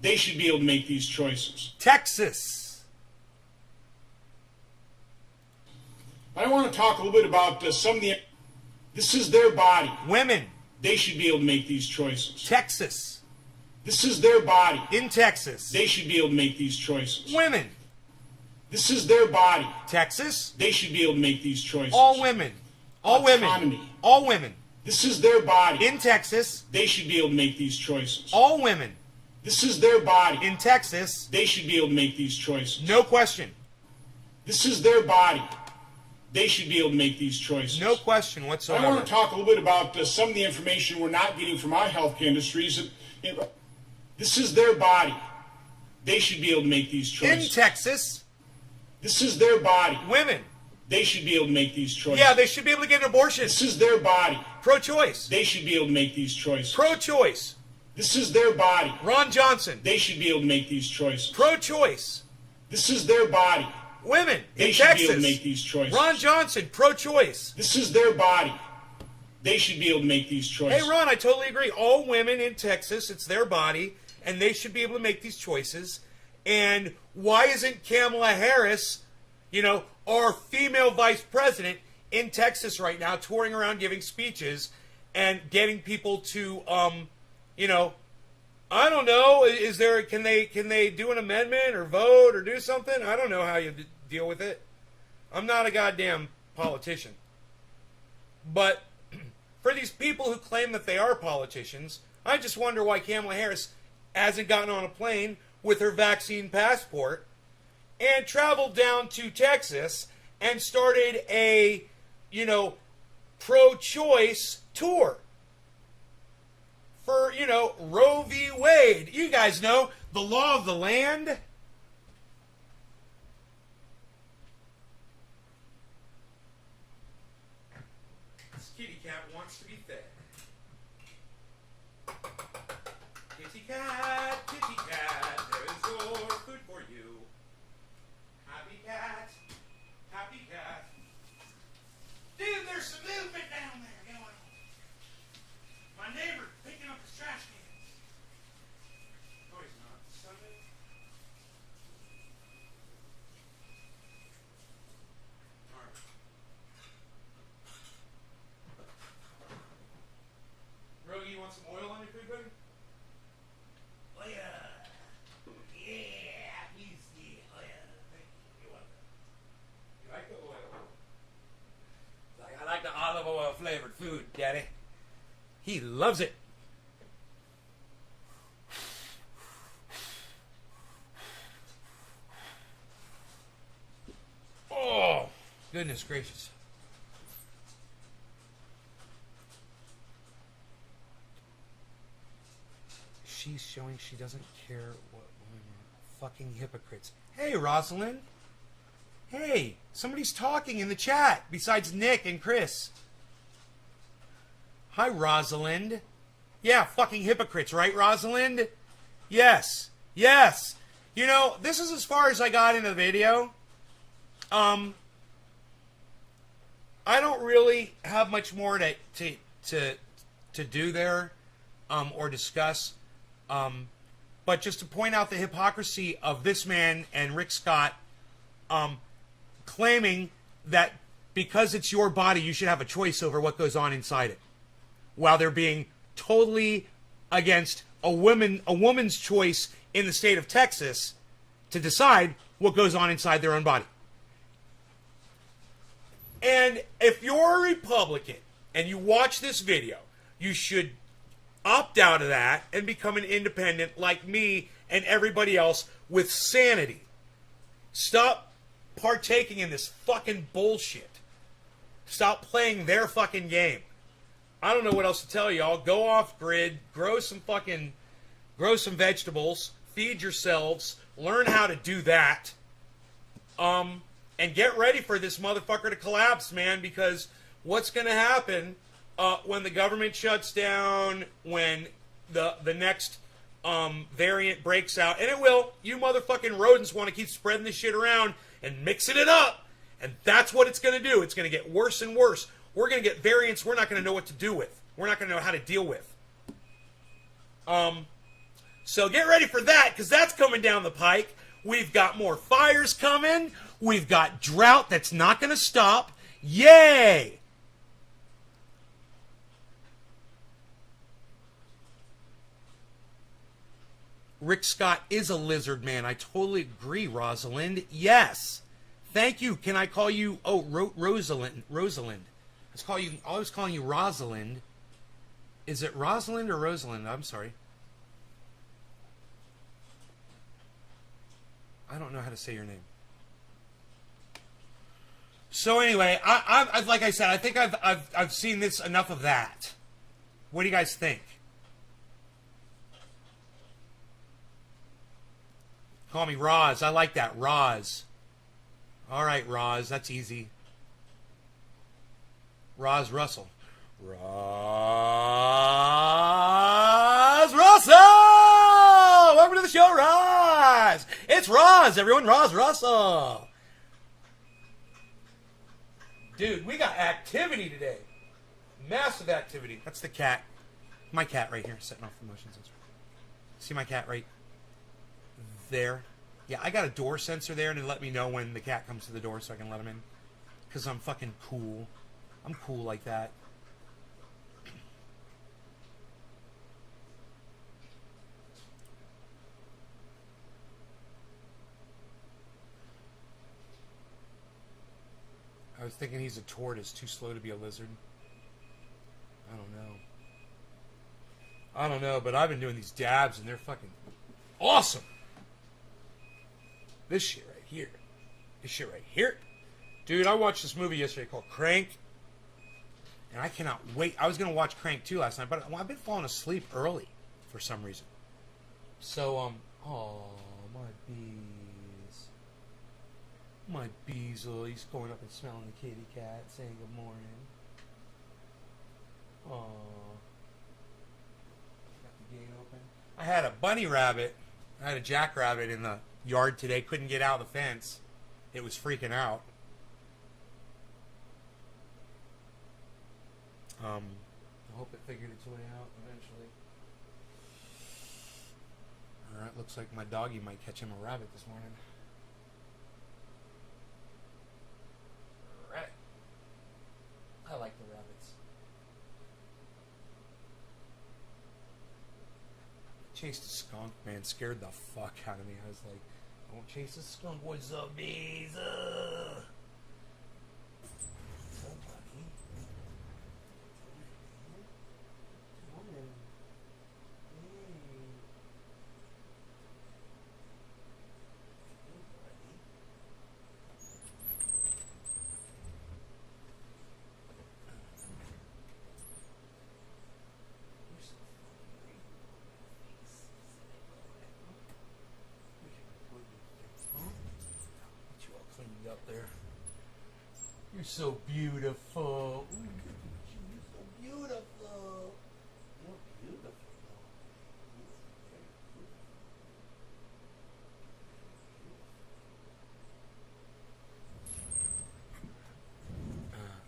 They should be able to make these choices. Texas. I want to talk a little bit about some of the. This is their body. Women. They should be able to make these choices. Texas. This is their body. In Texas. They should be able to make these choices. Women. This is their body. Texas. They should be able to make these choices. All women. All Autonomy. women. All women. This is their body. In Texas. They should be able to make these choices. All women. This is their body. In Texas. They should be able to make these choices. No question. This is their body. they should be able to make these choices. No question whatsoever. I want to talk a little bit about some of the information we're not getting from our healthcare industries. This is their body. They should be able to make these choices. In Texas, This is their body. women. They should be able to make these choices. Yeah, they should be able to get an abortion. This is their body. Pro-choice. They should be able to make these choices. Pro-choice. This is their body. Ron Johnson. They should be able to make these choices. Pro-choice. This is their body. Women They in should Texas. be able to make these choices. Ron Johnson. Pro-choice. This is their body. They should be able to make these choices. Hey, Ron, I totally agree. All women in Texas, it's their body, and they should be able to make these choices. And why isn't Kamala Harris, our female vice president in Texas right now, touring around giving speeches and getting people to, I don't know, can they do an amendment or vote or do something? I don't know how you deal with it. I'm not a goddamn politician. But for these people who claim that they are politicians, I just wonder why Kamala Harris hasn't gotten on a plane with her vaccine passport and traveled down to Texas and started a, pro-choice tour for, Roe v. Wade. You guys know the law of the land. This kitty cat wants to be fed. Kitty cat, there is your food for you. Happy cat, happy cat. Dude, there's some movement down there going on. My neighbor picking up his trash cans. No, he's not. Sunday. All right. Rogie, you want some oil on your food, buddy? Oh yeah. Yeah, please, yeah. Oh yeah. Thank you. You're welcome. You like the oil? I like the olive oil flavored food, Daddy. He loves it. Oh, goodness gracious. She's showing she doesn't care what women are. Fucking hypocrites. Hey, Rosalind. Hey, somebody's talking in the chat besides Nick and Chris. Hi, Rosalind. Yeah, fucking hypocrites, right, Rosalind? Yes. Yes. This is as far as I got in the video. I don't really have much more to do there, or discuss. But just to point out the hypocrisy of this man and Rick Scott, claiming that because it's your body, you should have a choice over what goes on inside it, while they're being totally against a woman's choice in the state of Texas to decide what goes on inside their own body. And if you're a Republican and you watch this video, you should opt out of that and become an independent like me and everybody else with sanity. Stop partaking in this fucking bullshit. Stop playing their fucking game. I don't know what else to tell y'all. Go off grid, grow some vegetables, feed yourselves, learn how to do that. And get ready for this motherfucker to collapse, man, because what's going to happen when the government shuts down, when the next variant breaks out, and it will, you motherfucking rodents want to keep spreading this shit around and mixing it up, and that's what it's going to do. It's going to get worse and worse. We're going to get variants we're not going to know what to do with. We're not going to know how to deal with. So get ready for that, because that's coming down the pike. We've got more fires coming. We've got drought that's not going to stop. Yay! Rick Scott is a lizard man. I totally agree, Rosalind. Yes. Thank you. Can I call you... Oh, Rosalind. Rosalind. I was calling you Rosalind. Is it Rosalind or Rosalind? I'm sorry. I don't know how to say your name. So anyway, I've like I said, I think I've seen this enough of that. What do you guys think? Call me Roz. I like that, Roz. All right, Roz, that's easy. Roz Russell. Roz Russell! Welcome to the show, Roz! It's Roz, everyone. Roz Russell. Dude, we got activity today. Massive activity. That's the cat. My cat right here, setting off the motion sensor. See my cat right there? Yeah, I got a door sensor there to let me know when the cat comes to the door so I can let him in. Because I'm fucking cool. I'm cool like that. I was thinking he's a tortoise, too slow to be a lizard. I don't know, but I've been doing these dabs and they're fucking awesome. This shit right here. This shit right here. Dude, I watched this movie yesterday called Crank. And I cannot wait. I was going to watch Crank 2 last night, but I've been falling asleep early for some reason. So, oh, my bees. My Beazle, he's going up and smelling the kitty cat, saying good morning. Aww. Got the gate open. I had a bunny rabbit. I had a jackrabbit in the yard today. Couldn't get out of the fence. It was freaking out. I hope it figured its way out eventually. Alright, looks like my doggy might catch him a rabbit this morning. I like the rabbits. Chased a skunk, man. Scared the fuck out of me. I was like, don't chase a skunk. What's up, bees? What's up, buddy? Come in. Up there. You're so beautiful. Ooh, you're so beautiful. You're beautiful.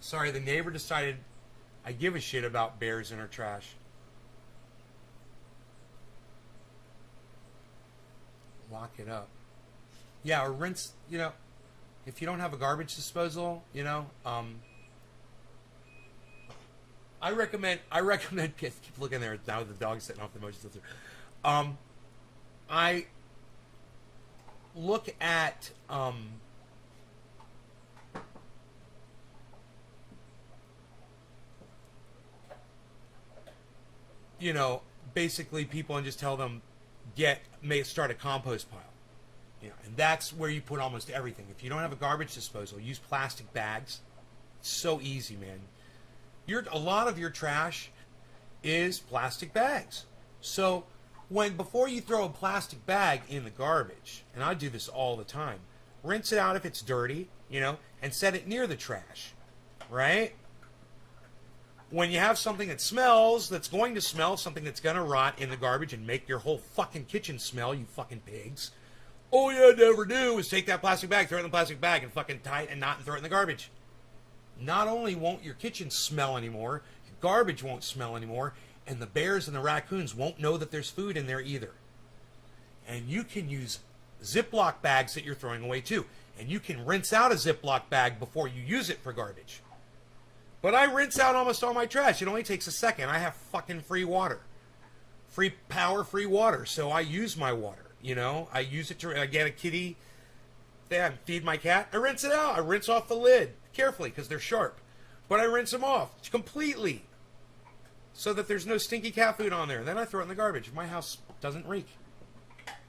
Sorry, the neighbor decided I give a shit about bears in her trash. Lock it up. Yeah, or rinse, you know. If you don't have a garbage disposal, you know, I recommend. Keep looking there now. The dog's sitting off the motion sensor. I look at you know, basically people and just tell them start a compost pile. You know, and that's where you put almost everything. If you don't have a garbage disposal, use plastic bags. It's so easy, man. A lot of your trash is plastic bags. So before you throw a plastic bag in the garbage, and I do this all the time, rinse it out if it's dirty, you know, and set it near the trash, right? When you have something that smells, that's going to smell, something that's going to rot in the garbage and make your whole fucking kitchen smell, you fucking pigs. All you had to ever do is take that plastic bag, throw it in the plastic bag, and fucking tie it in a knot and throw it in the garbage. Not only won't your kitchen smell anymore, your garbage won't smell anymore, and the bears and the raccoons won't know that there's food in there either. And you can use Ziploc bags that you're throwing away too. And you can rinse out a Ziploc bag before you use it for garbage. But I rinse out almost all my trash. It only takes a second. I have fucking free water. Free power, free water. So I use my water. You know, I use it to, I get a kitty, feed my cat. I rinse it out. I rinse off the lid carefully because they're sharp. But I rinse them off completely so that there's no stinky cat food on there. Then I throw it in the garbage. My house doesn't reek.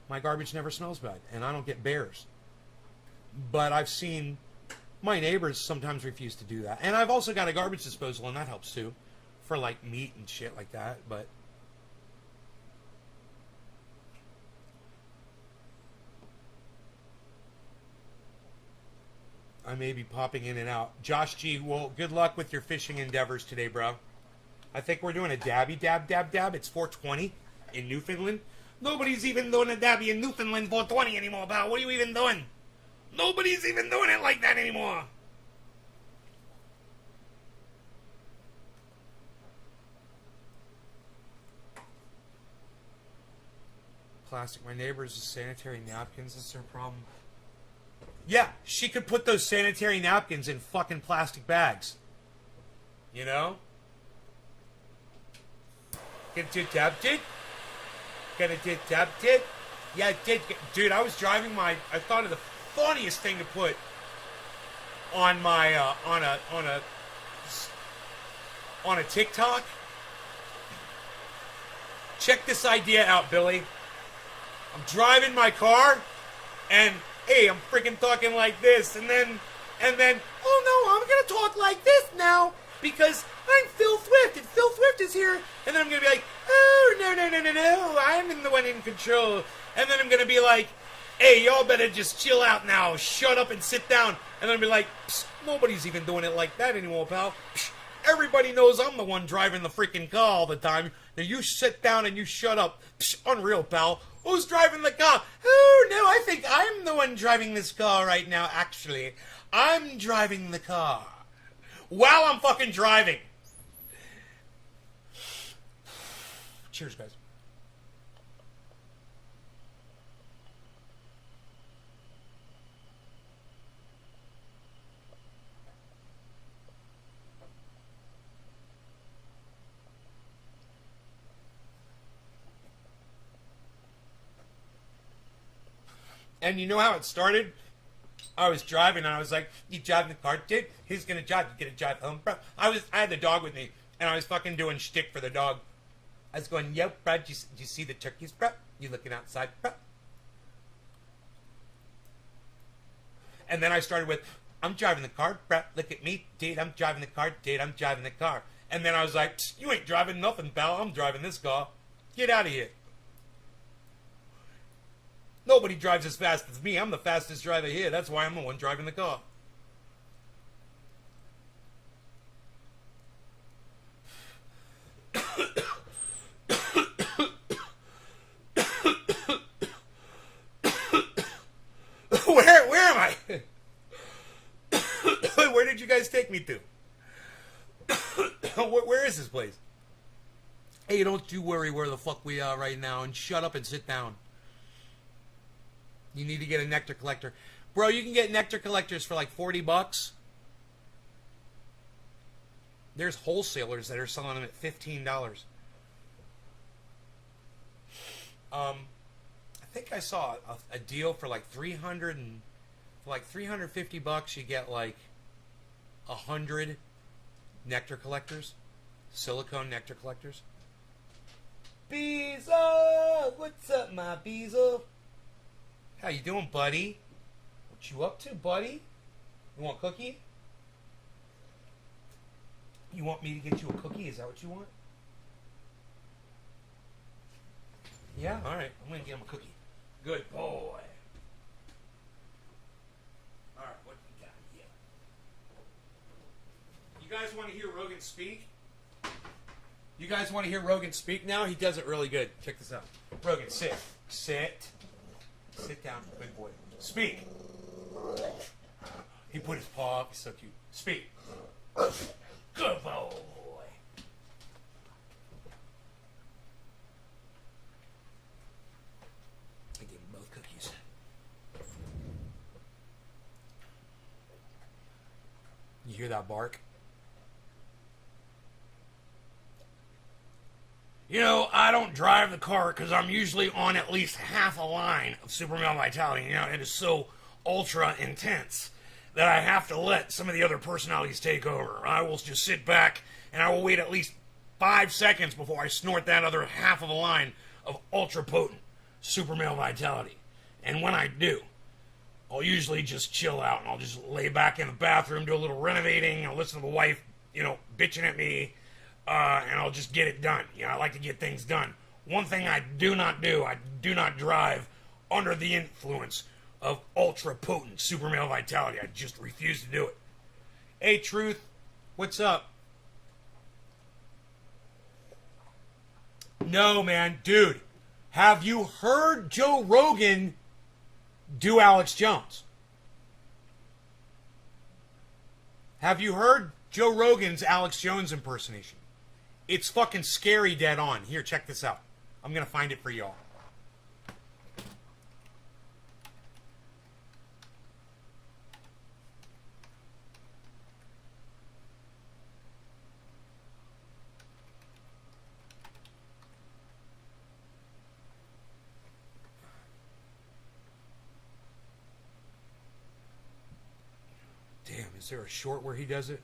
My garbage never smells bad, and I don't get bears. But I've seen My neighbors sometimes refuse to do that. And I've also got a garbage disposal, and that helps too. For like meat and shit like that. But I may be popping in and out. Josh G, well, good luck with your fishing endeavors today, bro. I think we're doing a dabby dab dab dab. It's 420 in Newfoundland. Nobody's even doing a dabby in Newfoundland 420 anymore, pal. What are you even doing? Nobody's even doing it like that anymore. Plastic. My neighbor's sanitary napkins. That's their problem. Yeah, she could put those sanitary napkins in fucking plastic bags. You know? Get it tapped it? Get it tapped it? Yeah, it did. Dude, I was driving my... I thought of the funniest thing to put on my... on a TikTok. Check this idea out, Billy. I'm driving my car, and hey, I'm freaking talking like this, and then, oh no, I'm gonna talk like this now because I'm Phil Swift, and Phil Swift is here, and then I'm gonna be like, oh no, I'm the one in control, and then I'm gonna be like, hey, y'all better just chill out now, shut up and sit down, and then I'll be like, nobody's even doing it like that anymore, pal. Psst, everybody knows I'm the one driving the freaking car all the time. Now you sit down and you shut up. Psst, unreal, pal. Who's driving the car? Oh, no, I think I'm the one driving this car right now, actually. I'm driving the car. While I'm fucking driving. Cheers, guys. And you know how it started? I was driving and I was like, you driving the car, dude? Who's gonna drive? You gonna drive home, bro? I had the dog with me and I was fucking doing shtick for the dog. I was going, yo, bro, did you see the turkeys, bro? You looking outside, bro? And then I started with, I'm driving the car, bro. Look at me, dude. I'm driving the car, dude. I'm driving the car. And then I was like, you ain't driving nothing, pal. I'm driving this car. Get out of here. Nobody drives as fast as me. I'm the fastest driver here. That's why I'm the one driving the car. Where am I? Where did you guys take me to? Where is this place? Hey, don't you worry where the fuck we are right now, and shut up and sit down. You need to get a nectar collector. Bro, you can get nectar collectors for like $40. There's wholesalers that are selling them at $15. I think I saw a deal for like $350 you get like 100 nectar collectors. Silicone nectar collectors. Beezel! What's up, my Beezel? How you doing, buddy? What you up to, buddy? You want a cookie? You want me to get you a cookie? Is that what you want? Yeah? Alright, I'm gonna get him a cookie. Good boy. Alright, what do we got here? You guys want to hear Rogan speak? You guys want to hear Rogan speak now? He does it really good. Check this out. Rogan, sit. Sit. Sit down, big boy. Speak. He put his paw up. He's so cute. Speak. Good boy. I gave him both cookies. You hear that bark? You know, I don't drive the car because I'm usually on at least half a line of super male vitality. You know, it is so ultra intense that I have to let some of the other personalities take over. I will just sit back and I will wait at least 5 seconds before I snort that other half of a line of ultra potent super male vitality. And when I do, I'll usually just chill out and I'll just lay back in the bathroom, do a little renovating, and listen to the wife, bitching at me, and I'll just get it done. I like to get things done. One thing I do not do, I do not drive under the influence of ultra-potent super male vitality. I just refuse to do it. Hey, Truth, what's up? No, man, dude, have you heard Joe Rogan do Alex Jones? Have you heard Joe Rogan's Alex Jones impersonation? It's fucking scary dead on. Here, check this out. I'm going to find it for y'all. Damn, is there a short where he does it?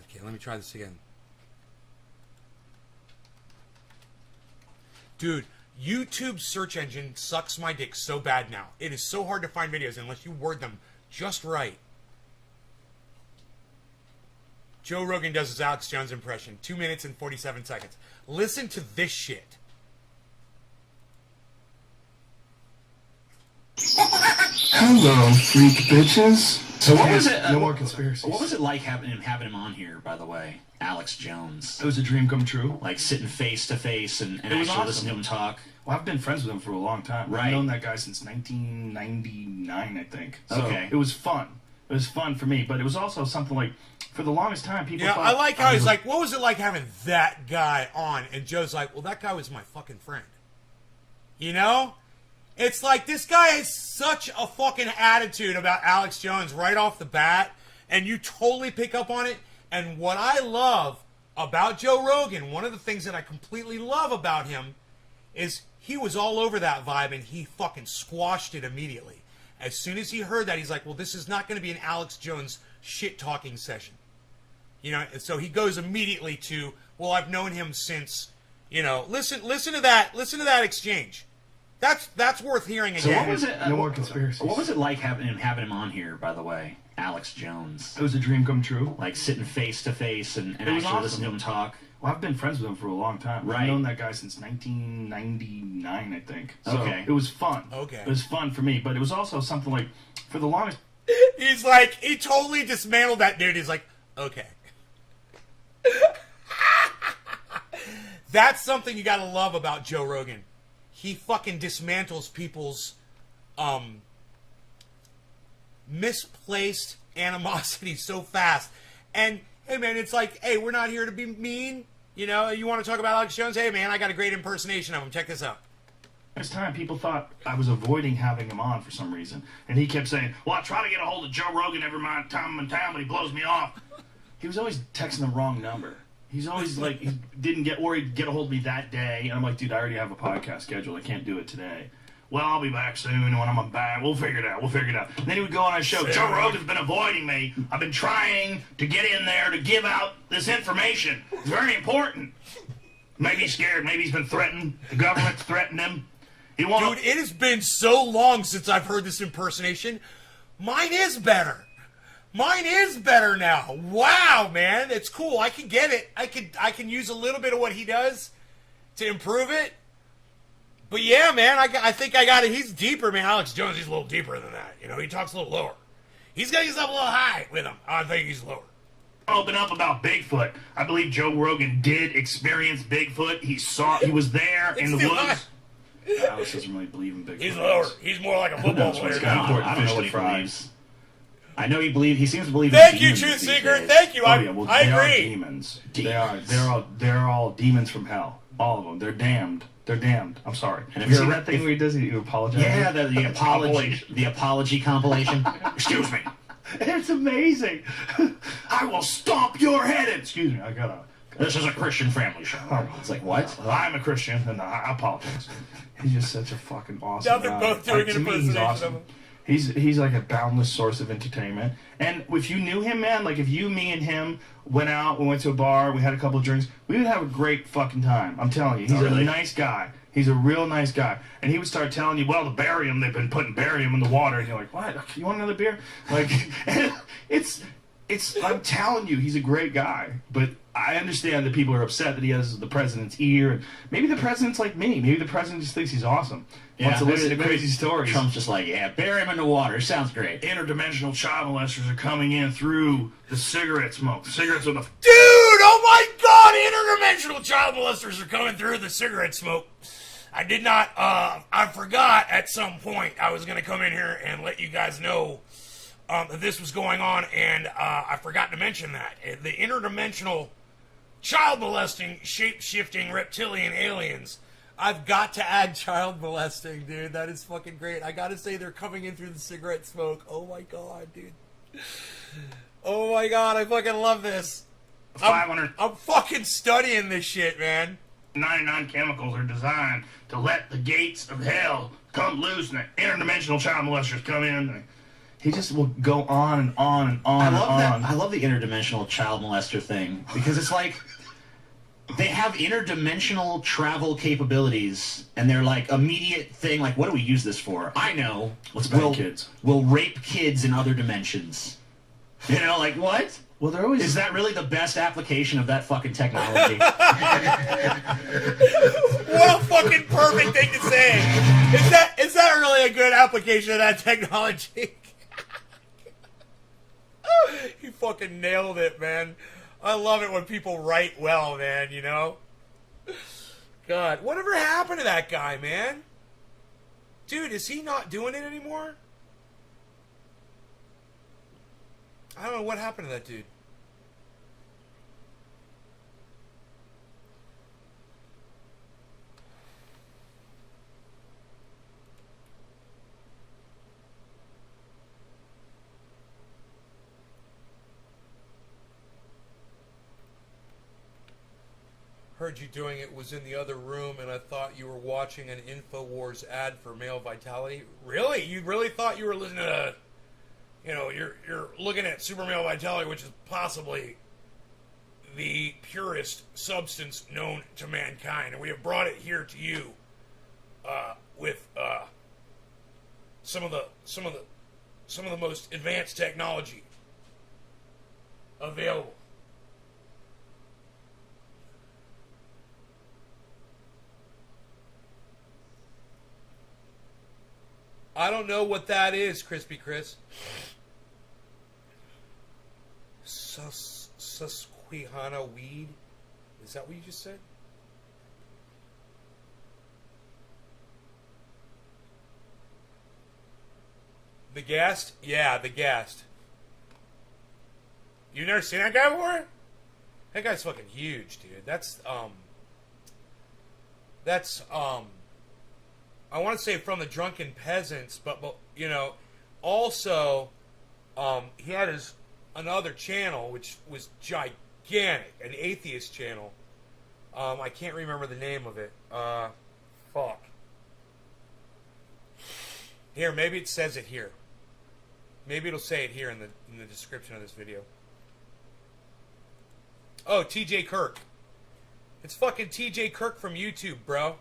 Okay, let me try this again. Dude, YouTube's search engine sucks my dick so bad now. It is so hard to find videos unless you word them just right. Joe Rogan does his Alex Jones impression. 2 minutes and 47 seconds. Listen to this shit. Hello, freak bitches. So what was it? No more conspiracies. What was it like having him on here? By the way, Alex Jones. It was a dream come true. Like sitting face to face and It was actually awesome. listening to him talk. Well, I've been friends with him for a long time. Right. I've known that guy since 1999, I think. So Okay. It was fun. It was fun for me, but it was also something like, for the longest time, people Yeah, thought... I like how he's like, what was it like having that guy on? And Joe's like, well, that guy was my fucking friend. It's like, this guy has such a fucking attitude about Alex Jones right off the bat, and you totally pick up on it. And what I love about Joe Rogan, one of the things that I completely love about him, is he was all over that vibe, and he fucking squashed it immediately. As soon as he heard that, he's like, well, this is not going to be an Alex Jones shit-talking session. So he goes immediately to, well, I've known him since, listen to that exchange. That's worth hearing again. So what was it? No more conspiracies. What was it like having him on here? By the way, Alex Jones. It was a dream come true. Like sitting face to face and was actually awesome. listening to him talk. Well, I've been friends with him for a long time. Right. I've known that guy since 1999, I think. So Okay. It was fun. Okay. It was fun for me, but it was also something like, for the longest... He's like, he totally dismantled that dude. He's like, okay. That's something you gotta love about Joe Rogan. He fucking dismantles people's misplaced animosity so fast. And, hey, man, it's like, hey, we're not here to be mean. You want to talk about Alex Jones? Hey, man, I got a great impersonation of him. Check this out. This time, people thought I was avoiding having him on for some reason. And he kept saying, well, I try to get a hold of Joe Rogan every time I'm in town, but he blows me off. He was always texting the wrong number. He's always like, he didn't get, or he'd get a hold of me that day. And I'm like, dude, I already have a podcast scheduled. I can't do it today. Well, I'll be back soon. And when I'm back, we'll figure it out. And then he would go on a show. Joe Rogan's been avoiding me. I've been trying to get in there to give out this information. It's very important. Maybe he's scared. Maybe he's been threatened. The government's threatened him. He won't. Dude, it has been so long since I've heard this impersonation. Mine is better. Mine is better now. Wow, man. It's cool. I can get it. I can use a little bit of what he does to improve it. But yeah, man, I think I got it. He's deeper, man. Alex Jones, he's a little deeper than that. He talks a little lower. He's got himself a little high with him. I think he's lower. Open up about Bigfoot. I believe Joe Rogan did experience Bigfoot. He was there in the It's woods. Alex doesn't really believe in Bigfoot. He's lower. He's more like a football That's what's player got now. important I don't know fish what to he fry. believes. I know he seems to believe Thank in you, demons Truth these Seeker. days. Thank you. Oh yeah, well, I they are agree. demons. Demons. They're all demons from hell. All of them. They're damned. They're damned. I'm sorry. And if You you're see a- that thing where he does it, you apologize? Yeah, the apology compilation. Excuse me. It's amazing. I will stomp your head in. Excuse me. I gotta. This is a Christian family show. It's like, what? I'm a Christian, and I apologize. He's just such a fucking awesome Now they're guy. both doing To an me, he's impersonation awesome. of him. He's like a boundless source of entertainment. And if you knew him, man, like if you, me, and him went out, we went to a bar, we had a couple of drinks, we would have a great fucking time. I'm telling you, he's a nice guy. He's a real nice guy. And he would start telling you, well, the barium, they've been putting barium in the water. And you're like, what? You want another beer? Like, it's, I'm telling you, he's a great guy. But I understand that people are upset that he has the president's ear. And maybe the president's like me. Maybe the president just thinks he's awesome. Wants to listen to crazy stories. Trump's just like, yeah, bury him in the water. Sounds great. Interdimensional child molesters are coming in through the cigarette smoke. Cigarettes are the... Dude, oh my God, interdimensional child molesters are coming through the cigarette smoke. I did not, I forgot at some point I was going to come in here and let you guys know that this was going on, and I forgot to mention that. The interdimensional child molesting, shape-shifting reptilian aliens. I've got to add child molesting, dude. That is fucking great. I gotta say they're coming in through the cigarette smoke. Oh my God, dude. Oh my God, I fucking love this. 500... I'm fucking studying this shit, man. 99 chemicals are designed to let the gates of hell come loose, and the interdimensional child molesters come in. He just will go on and on and on I love the interdimensional child molester thing, because it's like they have interdimensional travel capabilities, and they're like immediate thing. Like, what do we use this for? I know. Let's bang kids. We'll rape kids in other dimensions. You know, like what? Well, they're always... Is that really the best application of that fucking technology? What a fucking perfect thing to say. Is that really a good application of that technology? You fucking nailed it, man. I love it when people write well, man, you know? God, whatever happened to that guy, man? Dude, is he not doing it anymore? I don't know what happened to that dude. Heard you doing it, was in the other room, and I thought you were watching an InfoWars ad for male vitality. Really? You really thought you were listening to, you know, you're looking at super male vitality, which is possibly the purest substance known to mankind, and we have brought it here to you with some of the most advanced technology available. I don't know what that is, Crispy Chris. Susquehanna weed? Is that what you just said? The Guest? Yeah, The Guest. You never seen that guy before? That guy's fucking huge, dude. That's I want to say from the Drunken Peasants, but you know, also, he had another channel which was gigantic, an atheist channel. I can't remember the name of it. Fuck. Here, maybe it says it here. Maybe it'll say it here in the description of this video. Oh, TJ Kirk. It's fucking TJ Kirk from YouTube, bro.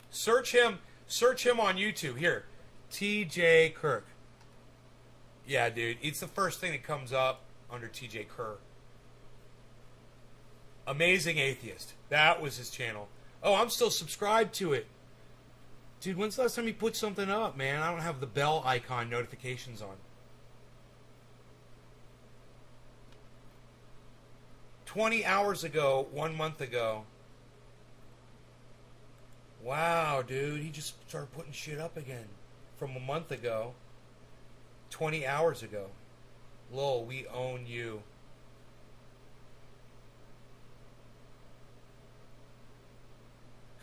Search him on YouTube. Here. TJ Kirk. Yeah, dude. It's the first thing that comes up under TJ Kirk. Amazing Atheist. That was his channel. Oh, I'm still subscribed to it. Dude, when's the last time you put something up, man? I don't have the bell icon notifications on. 20 hours ago, 1 month ago. Wow, dude, he just started putting shit up again from a month ago. 20 hours ago. Lol, we own you.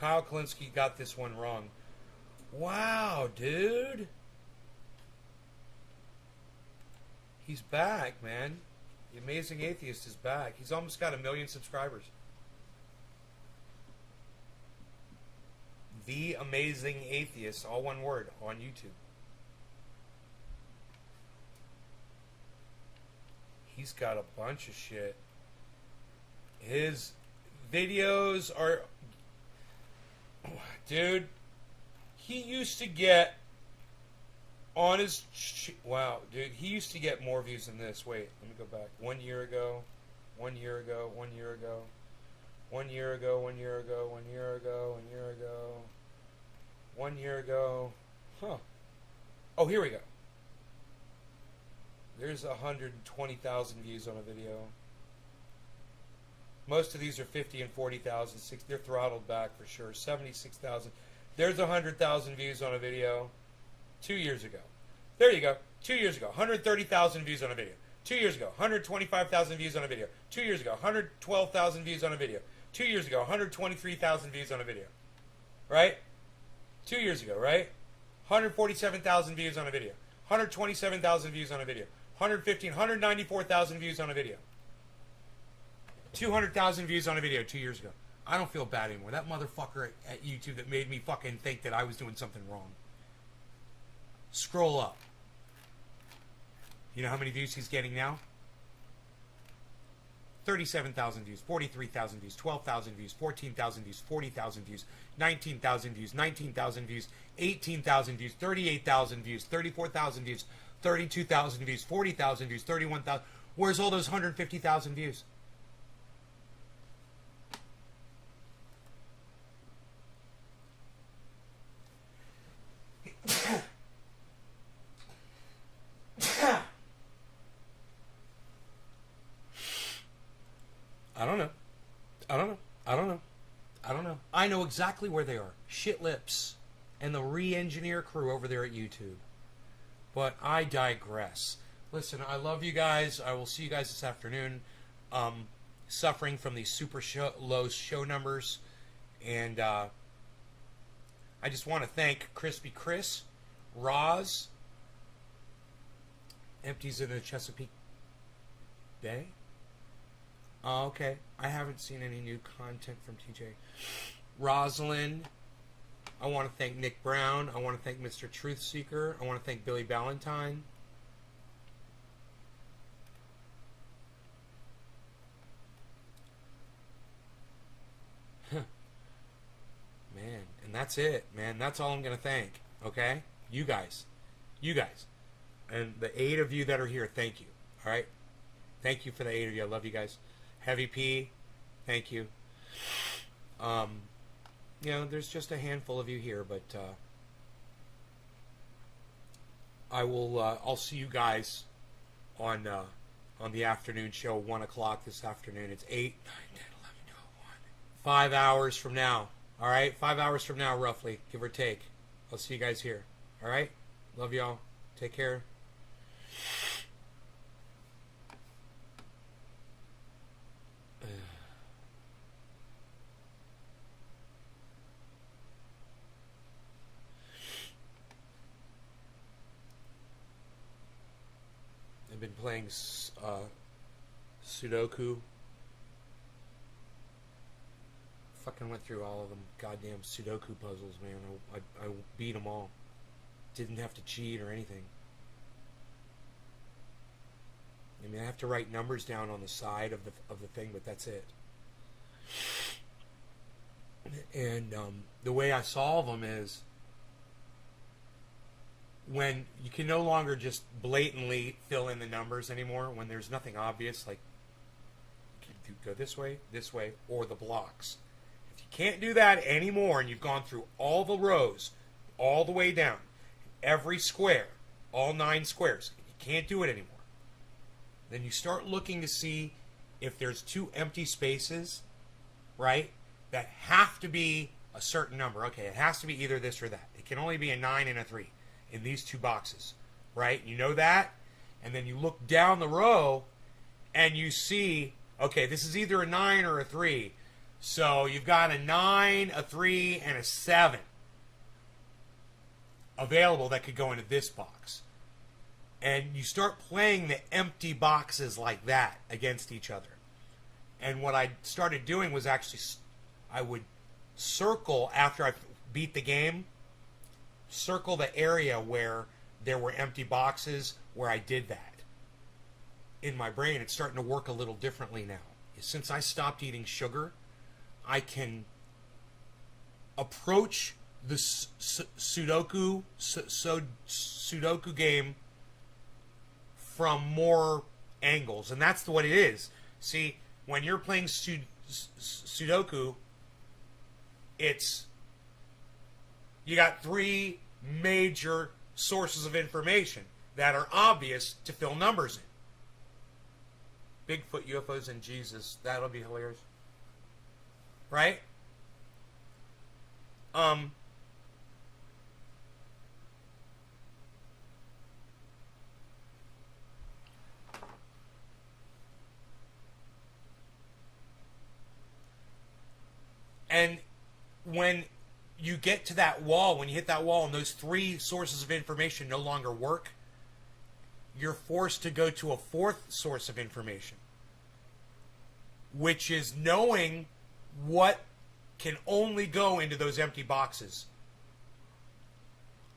Kyle Klinsky got this one wrong. Wow, dude. He's back, man. The Amazing Atheist is back. He's almost got 1 million subscribers. The Amazing Atheist, all one word, on YouTube. He's got a bunch of shit. His videos are... Dude, he used to get on his... Wow, dude, he used to get more views than this. Wait, let me go back. 1 year ago, 1 year ago, 1 year ago, 1 year ago, 1 year ago, 1 year ago, 1 year ago, 1 year ago. Huh. Oh, here we go. There's 120,000 views on a video. Most of these are 50 and 40,000. They're throttled back for sure. 76,000. There's 100,000 views on a video 2 years ago. There you go. 2 years ago, 130,000 views on a video. 2 years ago, 125,000 views on a video. 2 years ago, 112,000 views on a video. 2 years ago, 123,000 views on a video. Right? 2 years ago, right? 147,000 views on a video. 127,000 views on a video. 194,000 views on a video. 200,000 views on a video 2 years ago. I don't feel bad anymore. That motherfucker at YouTube that made me fucking think that I was doing something wrong. Scroll up. You know how many views he's getting now? 37,000 views, 43,000 views, 12,000 views, 14,000 views, 40,000 views, 19,000 views, 19,000 views, 18,000 views, 38,000 views, 34,000 views, 32,000 views, 40,000 views, 31,000. Where's all those 150,000 views? I don't know. I don't know. I don't know. I don't know. I know exactly where they are. Shit Lips and the re-engineer crew over there at YouTube. But I digress. Listen, I love you guys. I will see you guys this afternoon. Suffering from these super low show numbers. And I just want to thank Crispy Chris, Roz, Empties in the Chesapeake Bay. Oh, okay. I haven't seen any new content from TJ. Rosalind. I want to thank Nick Brown. I want to thank Mr. Truthseeker. I want to thank Billy Ballantyne. Man, and that's it, man. That's all I'm going to thank. Okay? You guys. You guys. And the 8 of you that are here, thank you. All right? Thank you for the 8 of you. I love you guys. Heavy P, thank you. You know, there's just a handful of you here, but I'll see you guys on the afternoon show, 1 o'clock this afternoon. It's 8, 9, 10, 11, 12, 1. 5 hours from now. All right? 5 hours from now, roughly, give or take. I'll see you guys here. All right? Love y'all. Take care. Been playing Sudoku. Fucking went through all of them goddamn Sudoku puzzles, man. I beat them all. Didn't have to cheat or anything. I mean, I have to write numbers down on the side of the thing, but that's it. And the way I solve them is when you can no longer just blatantly fill in the numbers anymore, when there's nothing obvious, like you go this way, or the blocks. If you can't do that anymore, and you've gone through all the rows, all the way down, every square, all 9 squares, you can't do it anymore, then you start looking to see if there's 2 empty spaces, right, that have to be a certain number. Okay, it has to be either this or that. It can only be a 9 and a 3. In these 2 boxes, right? You know that? And then you look down the row and you see, okay, this is either a 9 or a 3. So you've got a 9, a 3, and a 7 available that could go into this box. And you start playing the empty boxes like that against each other. And what I started doing was actually, I would circle after I beat the game, circle the area where there were empty boxes where I did that. in my brain, it's starting to work a little differently now. Since I stopped eating sugar, I can approach the Sudoku game from more angles, and that's what it is. See, when you're playing Sudoku, it's you got three major sources of information that are obvious to fill numbers in. Bigfoot, UFOs, and Jesus. That'll be hilarious. Right? And when you get to that wall, when you hit that wall and those three sources of information no longer work, you're forced to go to a fourth source of information, which is knowing what can only go into those empty boxes.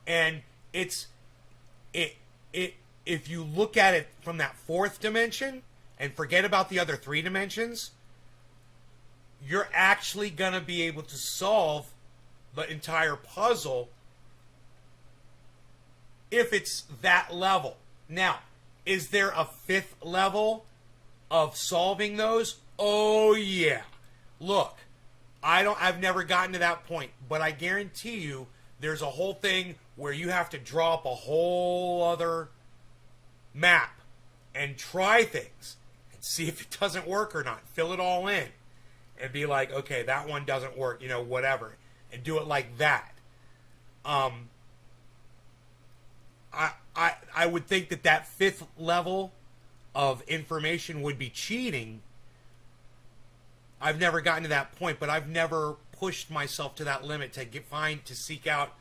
And if you look at it from that fourth dimension and forget about the other three dimensions, you're actually going to be able to solve the entire puzzle if it's that level. Now, is there a fifth level of solving those? Oh yeah. Look, I've never gotten to that point, but I guarantee you there's a whole thing where you have to draw up a whole other map and try things and see if it doesn't work or not. Fill it all in and be like, okay, that one doesn't work, whatever, and do it like that. I would think that fifth level of information would be cheating. I've never gotten to that point, but I've never pushed myself to that limit to seek out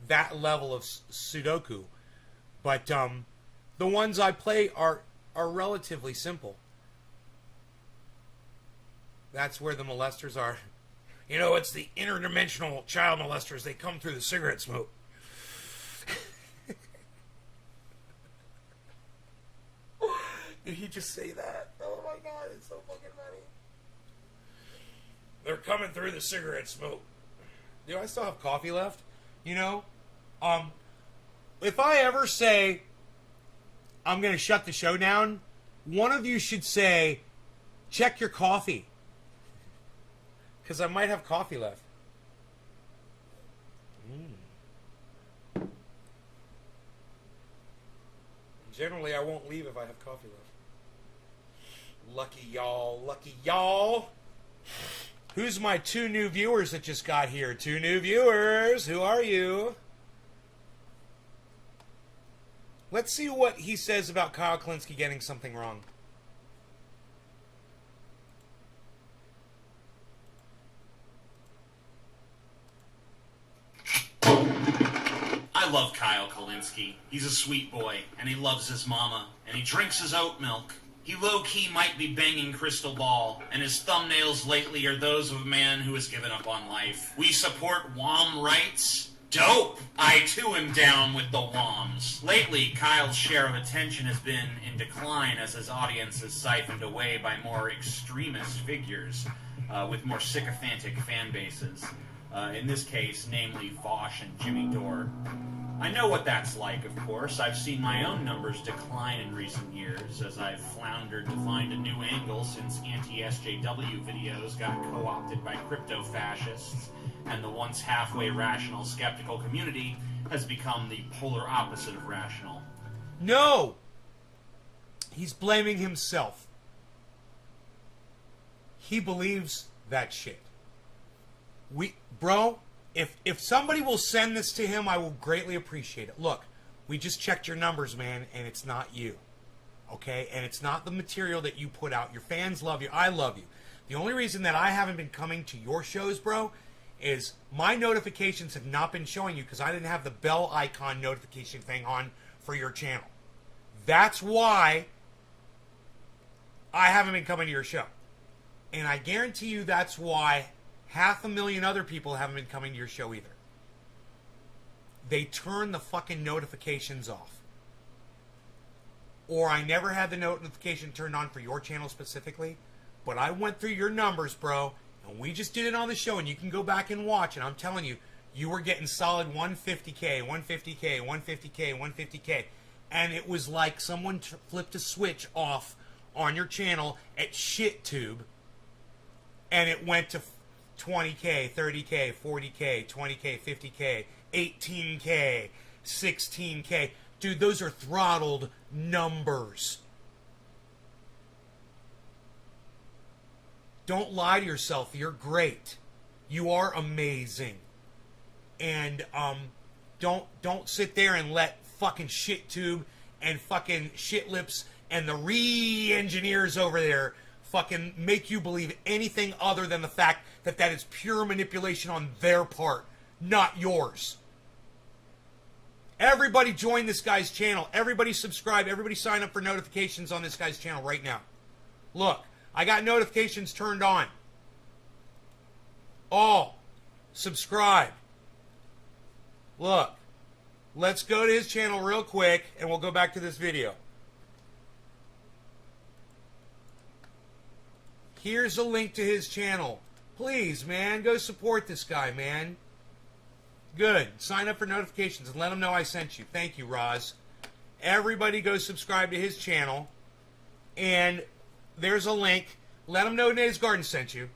that level of Sudoku. But the ones I play are relatively simple. That's where the molesters are. It's the interdimensional child molesters. They come through the cigarette smoke. Did he just say that? Oh my god, it's so fucking funny. They're coming through the cigarette smoke. Do I still have coffee left? If I ever say I'm going to shut the show down, one of you should say, check your coffee. Because I might have coffee left. Generally, I won't leave if I have coffee left. Lucky y'all. Lucky y'all. Who's my 2 new viewers that just got here? 2 new viewers. Who are you? Let's see what he says about Kyle Klinsky getting something wrong. I love Kyle Klinsky. He's a sweet boy, and he loves his mama, and he drinks his oat milk. He low-key might be banging crystal ball, and his thumbnails lately are those of a man who has given up on life. We support WOM rights. Dope! I too am down with the WOMs. Lately, Kyle's share of attention has been in decline as his audience is siphoned away by more extremist figures with more sycophantic fan bases. In this case, namely Vosh and Jimmy Dore. I know what that's like, of course. I've seen my own numbers decline in recent years as I've floundered to find a new angle since anti-SJW videos got co-opted by crypto-fascists, and the once halfway rational skeptical community has become the polar opposite of rational. No! He's blaming himself. He believes that shit. Bro, if somebody will send this to him, I will greatly appreciate it. Look, we just checked your numbers, man, and it's not you. Okay? And it's not the material that you put out. Your fans love you. I love you. The only reason that I haven't been coming to your shows, bro, is my notifications have not been showing you because I didn't have the bell icon notification thing on for your channel. That's why I haven't been coming to your show. And I guarantee you that's why 500,000 other people haven't been coming to your show either. They turn the fucking notifications off. or I never had the notification turned on for your channel specifically, but I went through your numbers, bro, and we just did it on the show, and you can go back and watch, and I'm telling you, you were getting solid 150K, 150K, 150K, 150K, and it was like someone flipped a switch off on your channel at ShitTube, and it went to 20K, 30K, 40K, 20K, 50K, 18K, 16K. Dude, those are throttled numbers. Don't lie to yourself. You're great. You are amazing. And don't sit there and let fucking ShitTube and fucking Shitlips and the re-engineers over there fucking make you believe anything other than the fact that that is pure manipulation on their part, not yours. Everybody join this guy's channel. Everybody subscribe. Everybody sign up for notifications on this guy's channel right now. Look, I got notifications turned on. All. Subscribe. Look, let's go to his channel real quick and we'll go back to this video. Here's a link to his channel. Please, man, go support this guy, man. Good. Sign up for notifications and let him know I sent you. Thank you, Roz. Everybody go subscribe to his channel. And there's a link. Let him know Nate's Garden sent you.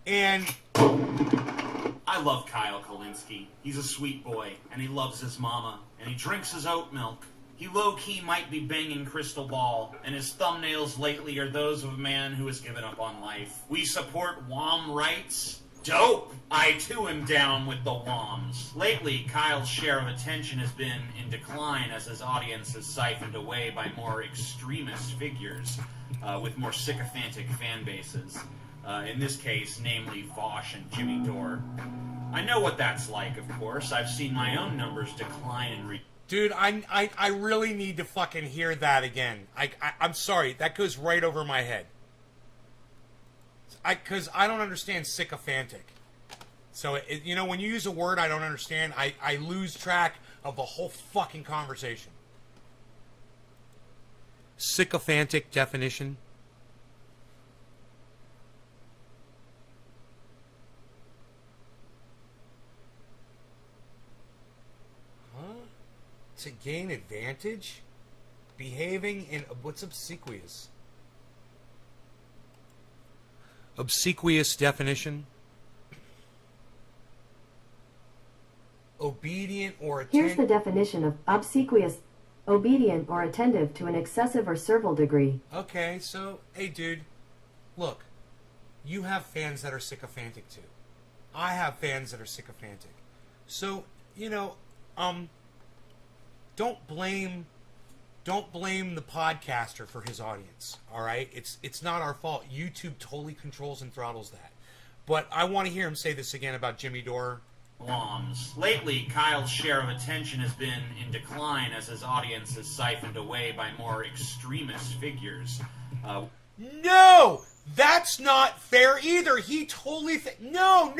And I love Kyle Kalinske. He's a sweet boy, and he loves his mama, and he drinks his oat milk. He low-key might be banging crystal ball, and his thumbnails lately are those of a man who has given up on life. We support WOM rights. Dope! I too am down with the WOMs. Lately, Kyle's share of attention has been in decline as his audience is siphoned away by more extremist figures with more sycophantic fan bases. In this case, namely Vosh and Jimmy Dore. I know what that's like, of course. I've seen my own numbers decline and dude, I really need to fucking hear that again. I'm sorry, that goes right over my head. Because I don't understand sycophantic. So, you know, when you use a word I don't understand, I lose track of the whole fucking conversation. Sycophantic definition. To gain advantage? Behaving in... What's obsequious? Obsequious definition? Obedient or attentive... Here's the definition of obsequious: obedient or attentive to an excessive or servile degree. Okay, so, hey dude, look, you have fans that are sycophantic too. I have fans that are sycophantic. So, you know, don't blame the podcaster for his audience, all right? It's not our fault. YouTube totally controls and throttles that. But I want to hear him say this again about Jimmy Dore. WOMs. Lately, Kyle's share of attention has been in decline as his audience is siphoned away by more extremist figures. No! That's not fair either. He totally... No.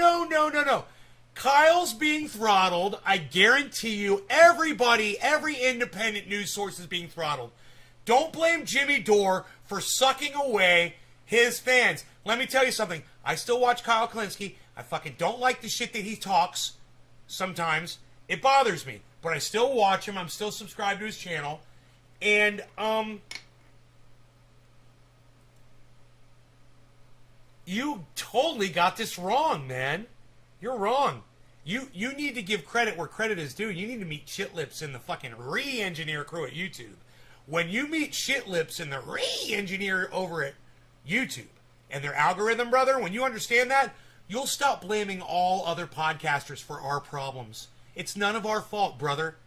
Kyle's being throttled. I guarantee you, everybody, every independent news source is being throttled. Don't blame Jimmy Dore for sucking away his fans. Let me tell you something. I still watch Kyle Kalinske. I fucking don't like the shit that he talks sometimes. It bothers me. But I still watch him. I'm still subscribed to his channel. And, you totally got this wrong, man. You're wrong. You need to give credit where credit is due. You need to meet Shitlips and the fucking re-engineer crew at YouTube. When you meet Shitlips and the re-engineer over at YouTube and their algorithm, brother, when you understand that, you'll stop blaming all other podcasters for our problems. It's none of our fault, brother.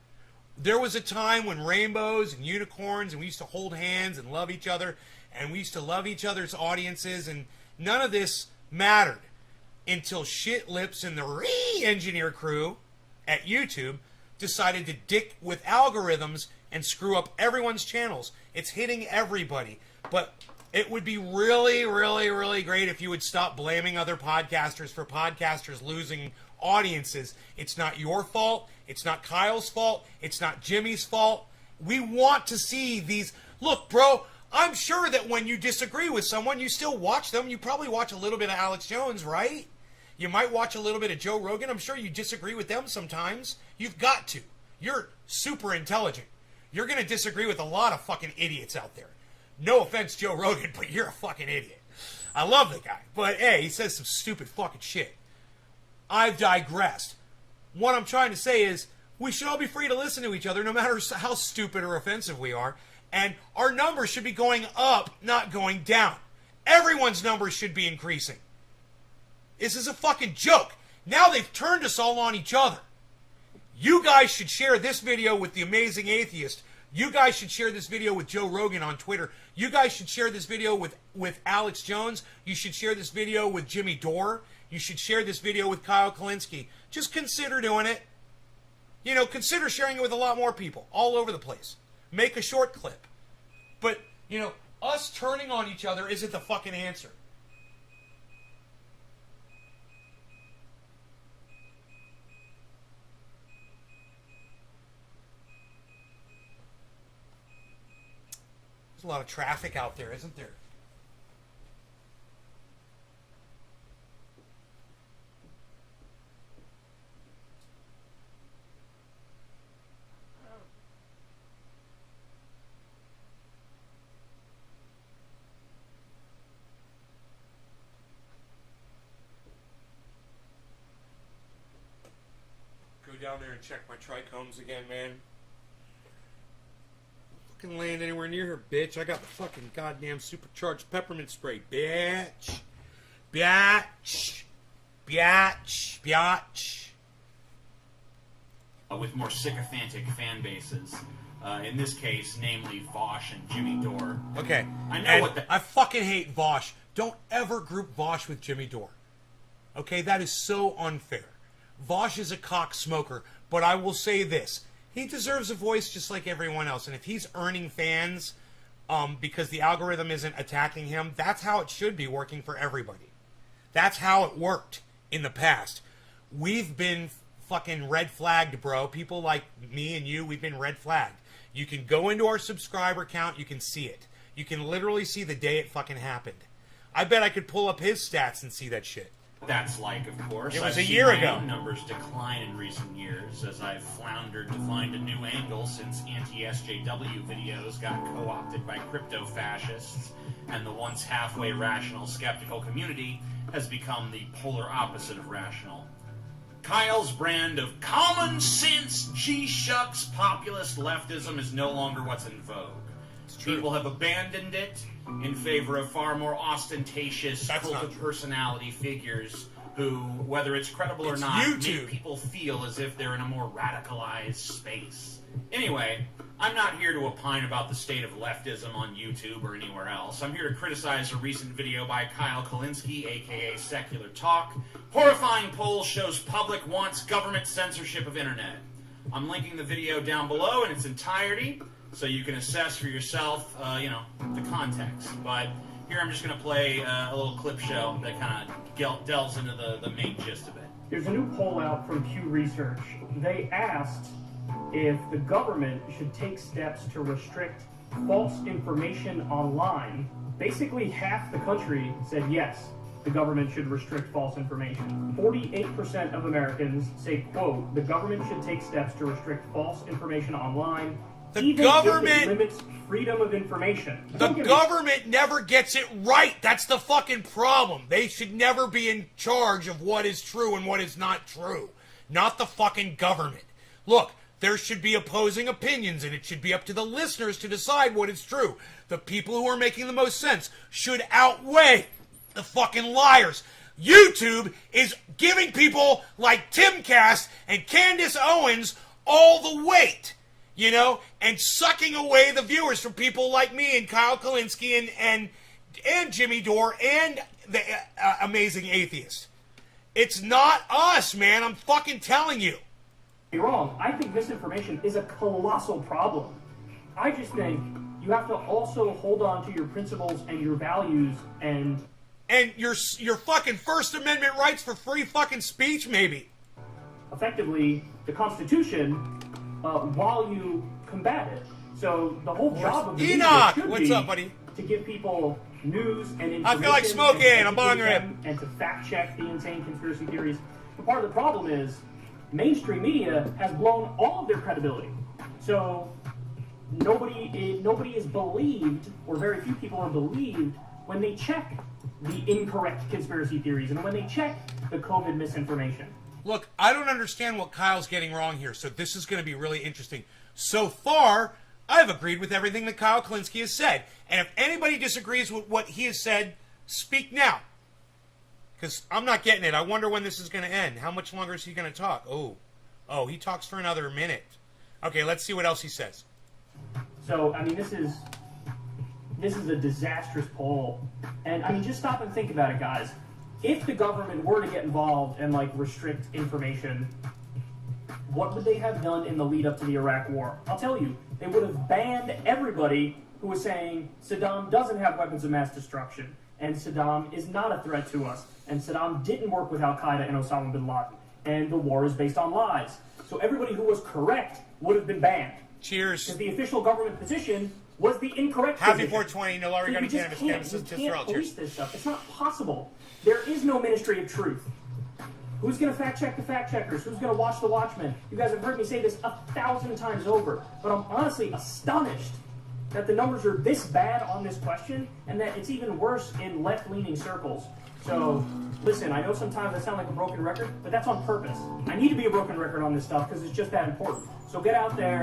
There was a time when rainbows and unicorns and we used to hold hands and love each other and we used to love each other's audiences, and none of this mattered until Shitlips and the re-engineer crew at YouTube decided to dick with algorithms and screw up everyone's channels. It's hitting everybody. But it would be really, really, really great if you would stop blaming other podcasters for podcasters losing audiences. It's not your fault. It's not Kyle's fault. It's not Jimmy's fault. We want to see these. Look, bro, I'm sure that when you disagree with someone, you still watch them. You probably watch a little bit of Alex Jones, right? You might watch a little bit of Joe Rogan. I'm sure you disagree with them sometimes. You've got to. You're super intelligent. You're going to disagree with a lot of fucking idiots out there. No offense, Joe Rogan, but you're a fucking idiot. I love the guy. But, hey, he says some stupid fucking shit. I've digressed. What I'm trying to say is we should all be free to listen to each other no matter how stupid or offensive we are. And our numbers should be going up, not going down. Everyone's numbers should be increasing. This is a fucking joke. Now they've turned us all on each other. You guys should share this video with the Amazing Atheist. You guys should share this video with Joe Rogan on Twitter. You guys should share this video with Alex Jones. You should share this video with Jimmy Dore. You should share this video with Kyle Kalinske. Just consider doing it. You know, consider sharing it with a lot more people all over the place. Make a short clip. But, you know, us turning on each other isn't the fucking answer. There's a lot of traffic out there, isn't there? Down there and check my trichomes again, man. Fucking land anywhere near her, bitch. I got the fucking goddamn supercharged peppermint spray, bitch. Biatch. Biatch. Biatch. With more sycophantic fan bases. In this case, namely Vosh and Jimmy Dore. Okay. I know and what the... I fucking hate Vosh. Don't ever group Vosh with Jimmy Dore. Okay, that is so unfair. Vosh is a cock smoker, but I will say this. He deserves a voice just like everyone else. And if he's earning fans because the algorithm isn't attacking him, that's how it should be working for everybody. That's how it worked in the past. We've been fucking red flagged, bro. People like me and you, we've been red flagged. You can go into our subscriber count, you can see it. You can literally see the day it fucking happened. I bet I could pull up his stats and see that shit. That's like, of course. It was I've a seen year my ago. own numbers decline in recent years as I've floundered to find a new angle since anti-SJW videos got co-opted by crypto-fascists, and the once halfway rational skeptical community has become the polar opposite of rational. Kyle's brand of common sense, G-shucks populist leftism is no longer what's in vogue. People have abandoned it in favor of far more ostentatious cult of personality figures who, whether it's credible or not, make people feel as if they're in a more radicalized space. Anyway, I'm not here to opine about the state of leftism on YouTube or anywhere else. I'm here to criticize a recent video by Kyle Kalinske, aka Secular Talk. Horrifying poll shows public wants government censorship of internet. I'm linking the video down below in its entirety, so you can assess for yourself, the context. But here I'm just going to play a little clip show that kind of delves into the main gist of it. There's a new poll out from Pew Research. They asked if the government should take steps to restrict false information online. Basically, half the country said yes, the government should restrict false information. 48% of Americans say, quote, the government should take steps to restrict false information online. The government if it limits freedom of information. The government never gets it right. That's the fucking problem. They should never be in charge of what is true and what is not true. Not the fucking government. Look, there should be opposing opinions, and it should be up to the listeners to decide what is true. The people who are making the most sense should outweigh the fucking liars. YouTube is giving people like Timcast and Candace Owens all the weight. You know, and sucking away the viewers from people like me and Kyle Kalinske and Jimmy Dore and the Amazing Atheist. It's not us, man. I'm fucking telling you. You're wrong. I think misinformation is a colossal problem. I just think you have to also hold on to your principles and your values and your fucking First Amendment rights for free fucking speech, maybe. Effectively, the Constitution. While you combat it. So the whole job of the media Enoch! should What's be up, buddy? to give people news and information. I feel like smoking. And I'm on educate rip. them and to fact check the insane conspiracy theories. But part of the problem is mainstream media has blown all of their credibility. So nobody is believed, or very few people are believed, when they check the incorrect conspiracy theories and when they check the COVID misinformation. Look, I don't understand what Kyle's getting wrong here, so this is going to be really interesting. So far, I've agreed with everything that Kyle Klinsky has said. And if anybody disagrees with what he has said, speak now. Because I'm not getting it. I wonder when this is going to end. How much longer is he going to talk? Oh, he talks for another minute. Okay, let's see what else he says. So, I mean, this is a disastrous poll. And, I mean, just stop and think about it, guys. If the government were to get involved and, like, restrict information, what would they have done in the lead up to the Iraq War? I'll tell you, they would have banned everybody who was saying Saddam doesn't have weapons of mass destruction, and Saddam is not a threat to us, and Saddam didn't work with Al-Qaeda and Osama bin Laden, and the war is based on lies. So everybody who was correct would have been banned. Cheers. Because the official government position was the incorrect Happy position. 420. No longer So going you to just cannabis. can't, Cannabis you is can't for all. police Cheers. this stuff. It's not possible. There is no Ministry of Truth. Who's going to fact check the fact checkers? Who's going to watch the watchmen? You guys have heard me say this 1,000 times over, but I'm honestly astonished that the numbers are this bad on this question, and that it's even worse in left-leaning circles. So, listen, I know sometimes I sound like a broken record, but that's on purpose. I need to be a broken record on this stuff because it's just that important. So get out there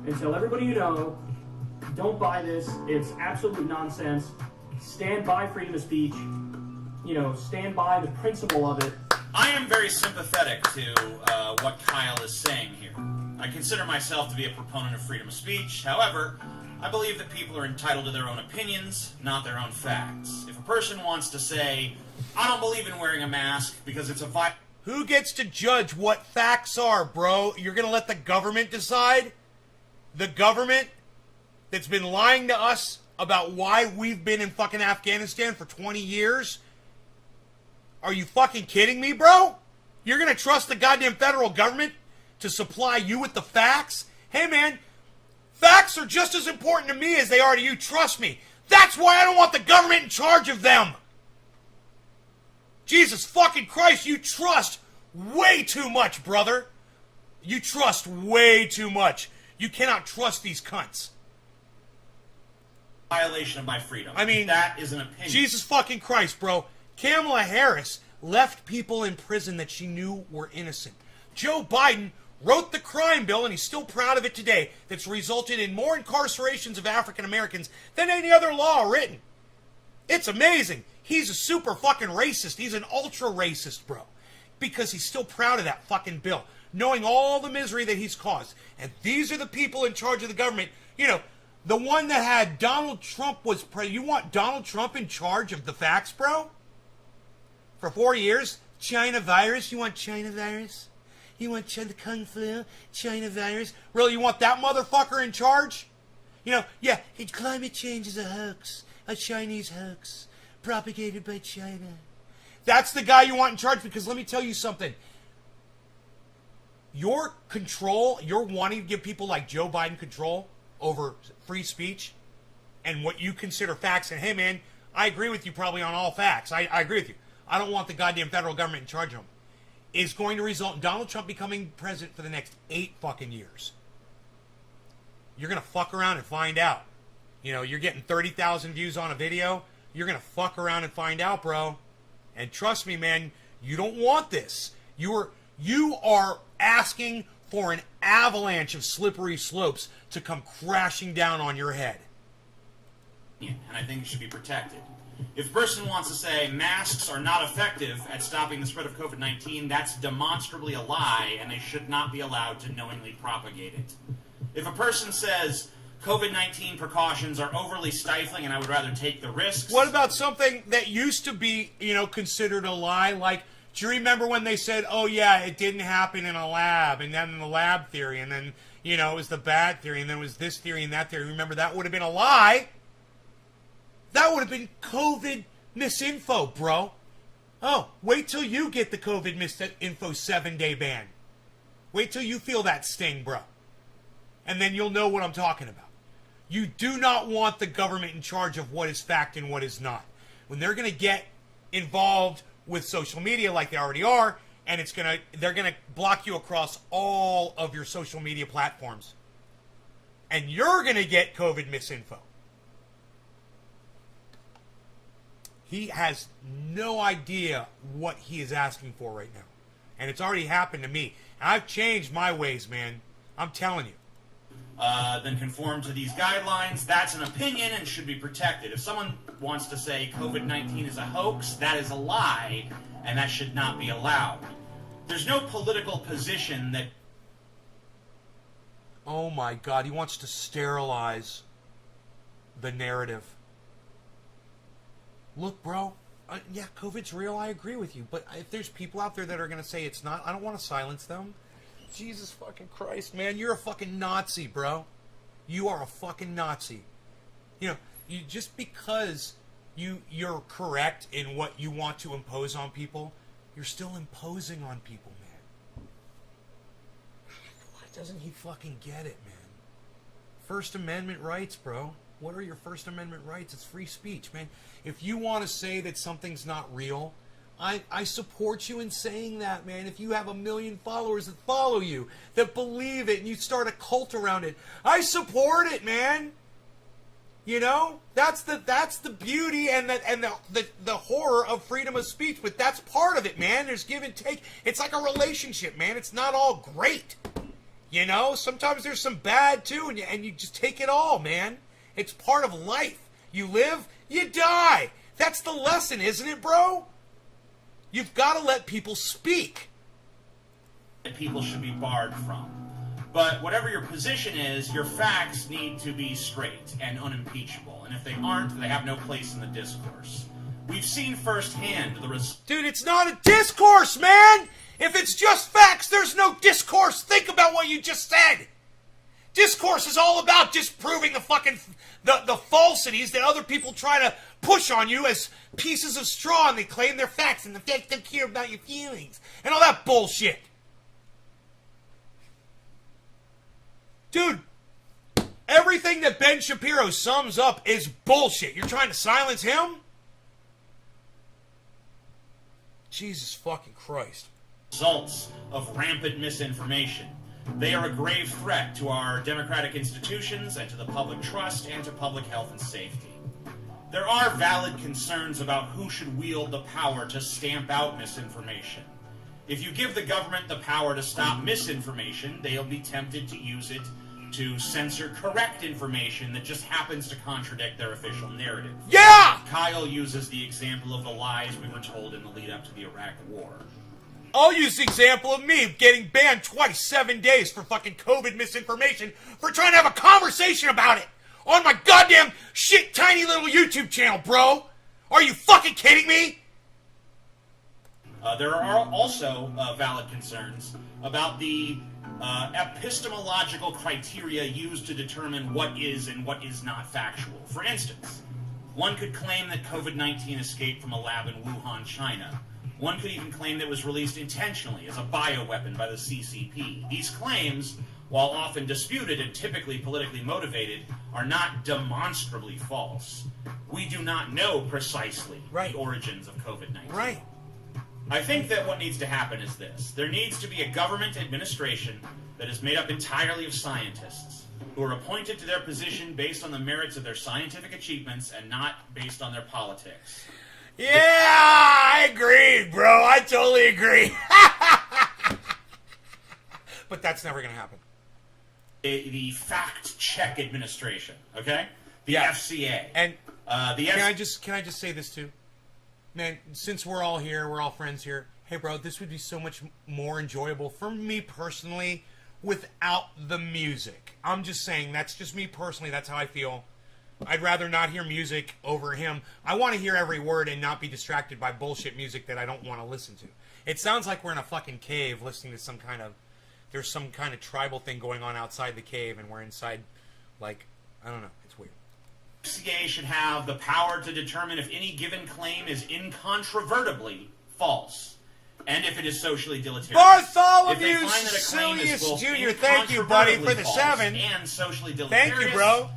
and tell everybody you know, don't buy this. It's absolute nonsense. Stand by freedom of speech. You know, stand by the principle of it. I am very sympathetic to what Kyle is saying here. I consider myself to be a proponent of freedom of speech. However, I believe that people are entitled to their own opinions, not their own facts. If a person wants to say, I don't believe in wearing a mask because it's a Who gets to judge what facts are, bro? You're going to let the government decide? The government that's been lying to us about why we've been in fucking Afghanistan for 20 years? Are you fucking kidding me, bro? You're going to trust the goddamn federal government to supply you with the facts? Hey, man, facts are just as important to me as they are to you. Trust me. That's why I don't want the government in charge of them. Jesus fucking Christ, you trust way too much, brother. You trust way too much. You cannot trust these cunts. violation of my freedom. I mean, that is an opinion. Jesus fucking Christ, bro. Kamala Harris left people in prison that she knew were innocent. Joe Biden wrote the crime bill, and he's still proud of it today, that's resulted in more incarcerations of African Americans than any other law written. It's amazing. He's a super fucking racist. He's an ultra racist, bro. Because he's still proud of that fucking bill, knowing all the misery that he's caused. And these are the people in charge of the government. You know, the one that had Donald Trump was you want Donald Trump in charge of the facts, bro? For 4 years? China virus? You want China virus? You want the Kung Flu? China virus? Really, you want that motherfucker in charge? You know, yeah, climate change is a hoax. A Chinese hoax. Propagated by China. That's the guy you want in charge, because let me tell you something. Your control, you're wanting to give people like Joe Biden control over free speech and what you consider facts. And hey, man, I agree with you probably on all facts. I agree with you. I don't want the goddamn federal government in charge of them. Is going to result in Donald Trump becoming president for the next 8 fucking years. You're going to fuck around and find out. You know, you're getting 30,000 views on a video. You're going to fuck around and find out, bro. And trust me, man, you don't want this. You are asking for an avalanche of slippery slopes to come crashing down on your head. And I think it should be protected. If a person wants to say masks are not effective at stopping the spread of COVID-19, that's demonstrably a lie, and they should not be allowed to knowingly propagate it. If a person says COVID-19 precautions are overly stifling and I would rather take the risks... What about something that used to be, you know, considered a lie? Like, do you remember when they said, oh, yeah, it didn't happen in a lab, and then the lab theory, and then, you know, it was the bad theory, and then it was this theory and that theory. Remember, that would have been a lie. That would have been COVID misinfo, bro. Oh, wait till you get the COVID misinfo 7-day ban. Wait till you feel that sting, bro. And then you'll know what I'm talking about. You do not want the government in charge of what is fact and what is not. When they're going to get involved with social media like they already are, and they're going to block you across all of your social media platforms. And you're going to get COVID misinfo. He has no idea what he is asking for right now. And it's already happened to me. And I've changed my ways, man. I'm telling you. Then conform to these guidelines. That's an opinion and should be protected. If someone wants to say COVID-19 is a hoax, that is a lie, and that should not be allowed. There's no political position that... Oh my God, he wants to sterilize the narrative. Look, bro, yeah, COVID's real, I agree with you, but if there's people out there that are going to say it's not, I don't want to silence them. Jesus fucking Christ, man, you're a fucking Nazi, bro. You are a fucking Nazi. You know, you just because you're correct in what you want to impose on people, you're still imposing on people, man. Why doesn't he fucking get it, man? First Amendment rights, bro. What are your First Amendment rights? It's free speech, man. If you want to say that something's not real, I support you in saying that, man. If you have 1 million followers that follow you, that believe it, and you start a cult around it, I support it, man. You know, that's the beauty and the horror of freedom of speech. But that's part of it, man. There's give and take. It's like a relationship, man. It's not all great. You know, sometimes there's some bad too, and you just take it all, man. It's part of life. You live, you die. That's the lesson, isn't it, bro? You've got to let people speak. That people should be barred from. But whatever your position is, your facts need to be straight and unimpeachable. And if they aren't, they have no place in the discourse. We've seen firsthand the results. Dude, it's not a discourse, man! If it's just facts, there's no discourse. Think about what you just said. Discourse is all about disproving the fucking the falsities that other people try to push on you as pieces of straw, and they claim they're facts, and the facts don't care about your feelings, and all that bullshit. Dude, everything that Ben Shapiro sums up is bullshit. You're trying to silence him? Jesus fucking Christ. Results of rampant misinformation. They are a grave threat to our democratic institutions and to the public trust and to public health and safety. There are valid concerns about who should wield the power to stamp out misinformation. If you give the government the power to stop misinformation, they'll be tempted to use it to censor correct information that just happens to contradict their official narrative. Yeah! Kyle uses the example of the lies we were told in the lead up to the Iraq War. I'll use the example of me getting banned twice, 7 days for fucking COVID misinformation for trying to have a conversation about it on my goddamn shit tiny little YouTube channel, bro. Are you fucking kidding me? There are also valid concerns about the epistemological criteria used to determine what is and what is not factual. For instance, one could claim that COVID-19 escaped from a lab in Wuhan, China. One could even claim that it was released intentionally as a bioweapon by the CCP. These claims, while often disputed and typically politically motivated, are not demonstrably false. We do not know precisely the origins of COVID-19. Right. I think that what needs to happen is this. There needs to be a government administration that is made up entirely of scientists who are appointed to their position based on the merits of their scientific achievements and not based on their politics. Yeah, I agree, bro. I totally agree. But that's never going to happen. The fact-check administration, okay? The FCA. And can I just say this too? Man, since we're all here, we're all friends here. Hey, bro, this would be so much more enjoyable for me personally without the music. I'm just saying, that's just me personally. That's how I feel. I'd rather not hear music over him. I want to hear every word and not be distracted by bullshit music that I don't want to listen to. It sounds like we're in a fucking cave listening to there's some kind of tribal thing going on outside the cave, and we're inside, like, I don't know. It's weird. FCA should have the power to determine if any given claim is incontrovertibly false, and if it is socially deleterious. Bartholomew Silius Jr., thank you, buddy, for the 7. And socially deleterious, thank you, bro.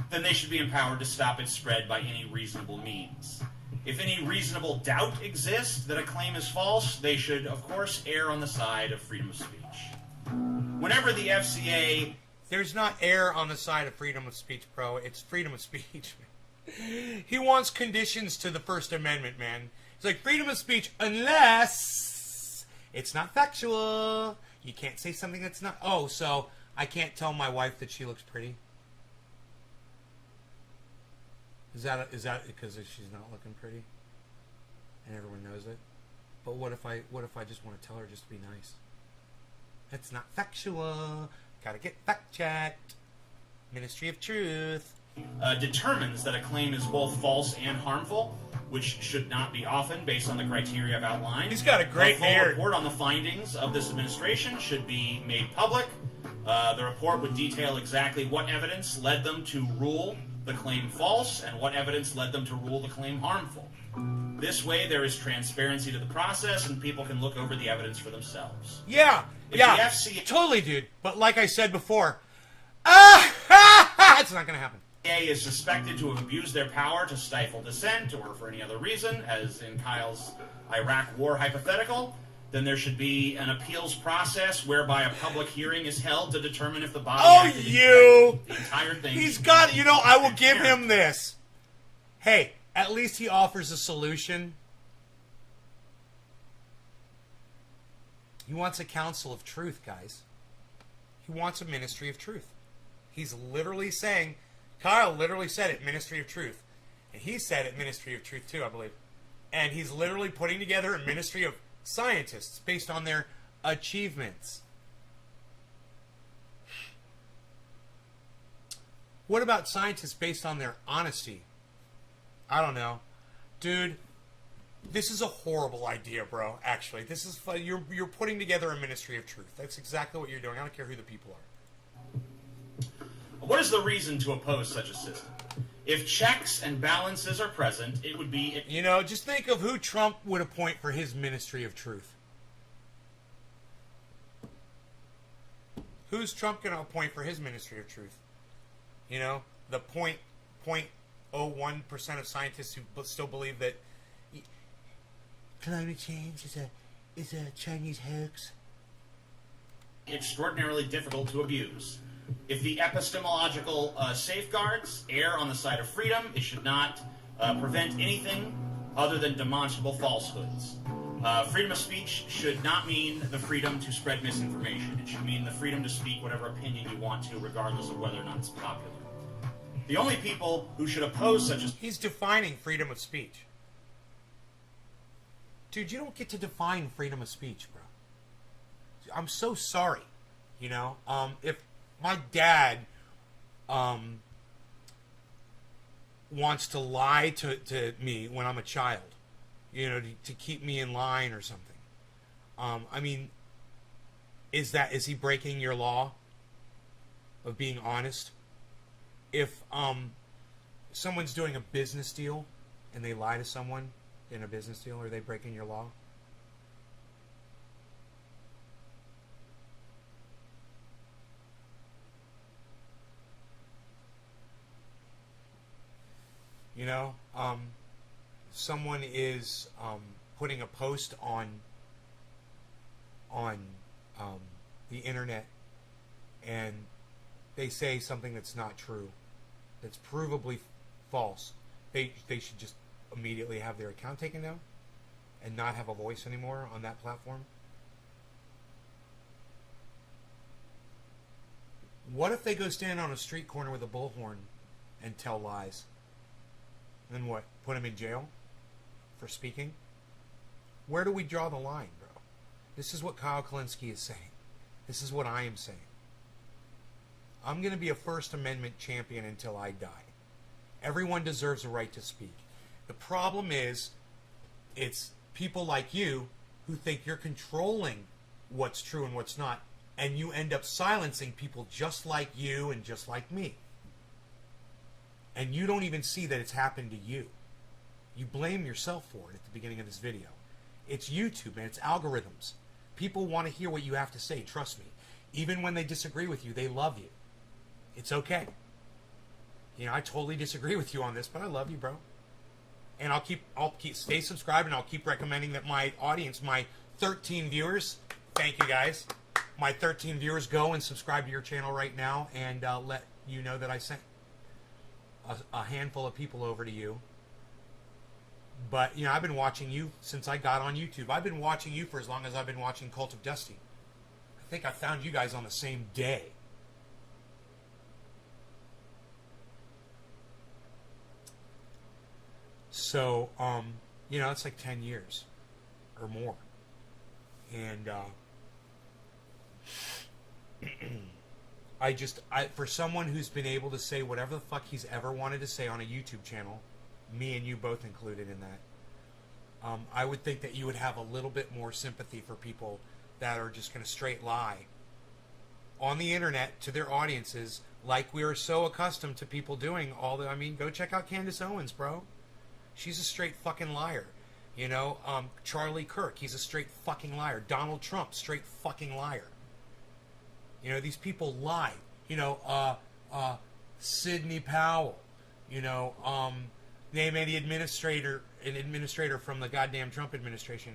then they should be empowered to stop its spread by any reasonable means. If any reasonable doubt exists that a claim is false, they should, of course, err on the side of freedom of speech. Whenever the FCA... There's not err on the side of freedom of speech, bro. It's freedom of speech. He wants conditions to the First Amendment, man. It's like freedom of speech unless it's not factual. You can't say something that's not... Oh, so I can't tell my wife that she looks pretty? Is that because she's not looking pretty? And everyone knows it? But what if I just want to tell her just to be nice? That's not factual. Gotta get fact-checked. Ministry of Truth. Determines that a claim is both false and harmful, which should not be often based on the criteria I've outlined. He's got a great full beard. report on the findings of this administration should be made public. The report would detail exactly what evidence led them to rule the claim false and what evidence led them to rule the claim harmful. This way, there is transparency to the process, and people can look over the evidence for themselves. Yeah, If yeah, the FCA totally, dude. But like I said before, it's not gonna happen. is suspected to have abused their power to stifle dissent or for any other reason, as in Kyle's Iraq war hypothetical, then there should be an appeals process whereby a public hearing is held to determine if the body acted incorrectly. The entire thing. He's got, I will give him this. Hey, at least he offers a solution. He wants a council of truth, guys. He wants a ministry of truth. He's literally saying, Kyle literally said it, ministry of truth. And he said it, ministry of truth too, I believe. And he's literally putting together a ministry of scientists based on their achievements. What about scientists based on their honesty? I don't know. Dude, this is a horrible idea, bro, actually. This is you're putting together a ministry of truth. That's exactly what you're doing. I don't care who the people are. What is the reason to oppose such a system? If checks and balances are present, it would be... Just think of who Trump would appoint for his ministry of truth. Who's Trump going to appoint for his ministry of truth? The 0.01% of scientists who still believe that climate change is a Chinese hoax. Extraordinarily difficult to abuse. If the epistemological safeguards err on the side of freedom, it should not prevent anything other than demonstrable falsehoods. Freedom of speech should not mean the freedom to spread misinformation. It should mean the freedom to speak whatever opinion you want to, regardless of whether or not it's popular. The only people who should oppose such a... He's defining freedom of speech. Dude, you don't get to define freedom of speech, bro. I'm so sorry. If my dad wants to lie to me when I'm a child, to keep me in line or something. Is he breaking your law of being honest? If someone's doing a business deal and they lie to someone in a business deal, are they breaking your law? Someone is putting a post on the internet, and they say something that's not true, that's provably false. They should just immediately have their account taken down and not have a voice anymore on that platform. What if they go stand on a street corner with a bullhorn and tell lies? Then what? Put them in jail for speaking? Where do we draw the line, bro? This is what Kyle Kalinske is saying. This is what I am saying. I'm going to be a First Amendment champion until I die. Everyone deserves a right to speak. The problem is, it's people like you who think you're controlling what's true and what's not, and you end up silencing people just like you and just like me. And you don't even see that it's happened to you. You blame yourself for it at the beginning of this video. It's YouTube and it's algorithms. People want to hear what you have to say, trust me. Even when they disagree with you, they love you. It's okay. You know, I totally disagree with you on this, but I love you, bro. And I'll keep stay subscribed, and I'll keep recommending that my audience, my 13 viewers, thank you guys, my 13 viewers, go and subscribe to your channel right now, and let you know that I sent a handful of people over to you. But, you know, I've been watching you since I got on YouTube. I've been watching you for as long as I've been watching Cult of Dusty. I think I found you guys on the same day. So, you know, it's like 10 years or more. And for someone who's been able to say whatever the fuck he's ever wanted to say on a YouTube channel, me and you both included in that, I would think that you would have a little bit more sympathy for people that are just going to straight lie on the internet to their audiences, like we are so accustomed to people doing all the. I mean, go check out Candace Owens, bro. She's a straight fucking liar. You know, Charlie Kirk, he's a straight fucking liar. Donald Trump, straight fucking liar. You know, these people lie. You know, Sidney Powell. You know, name any administrator from the goddamn Trump administration.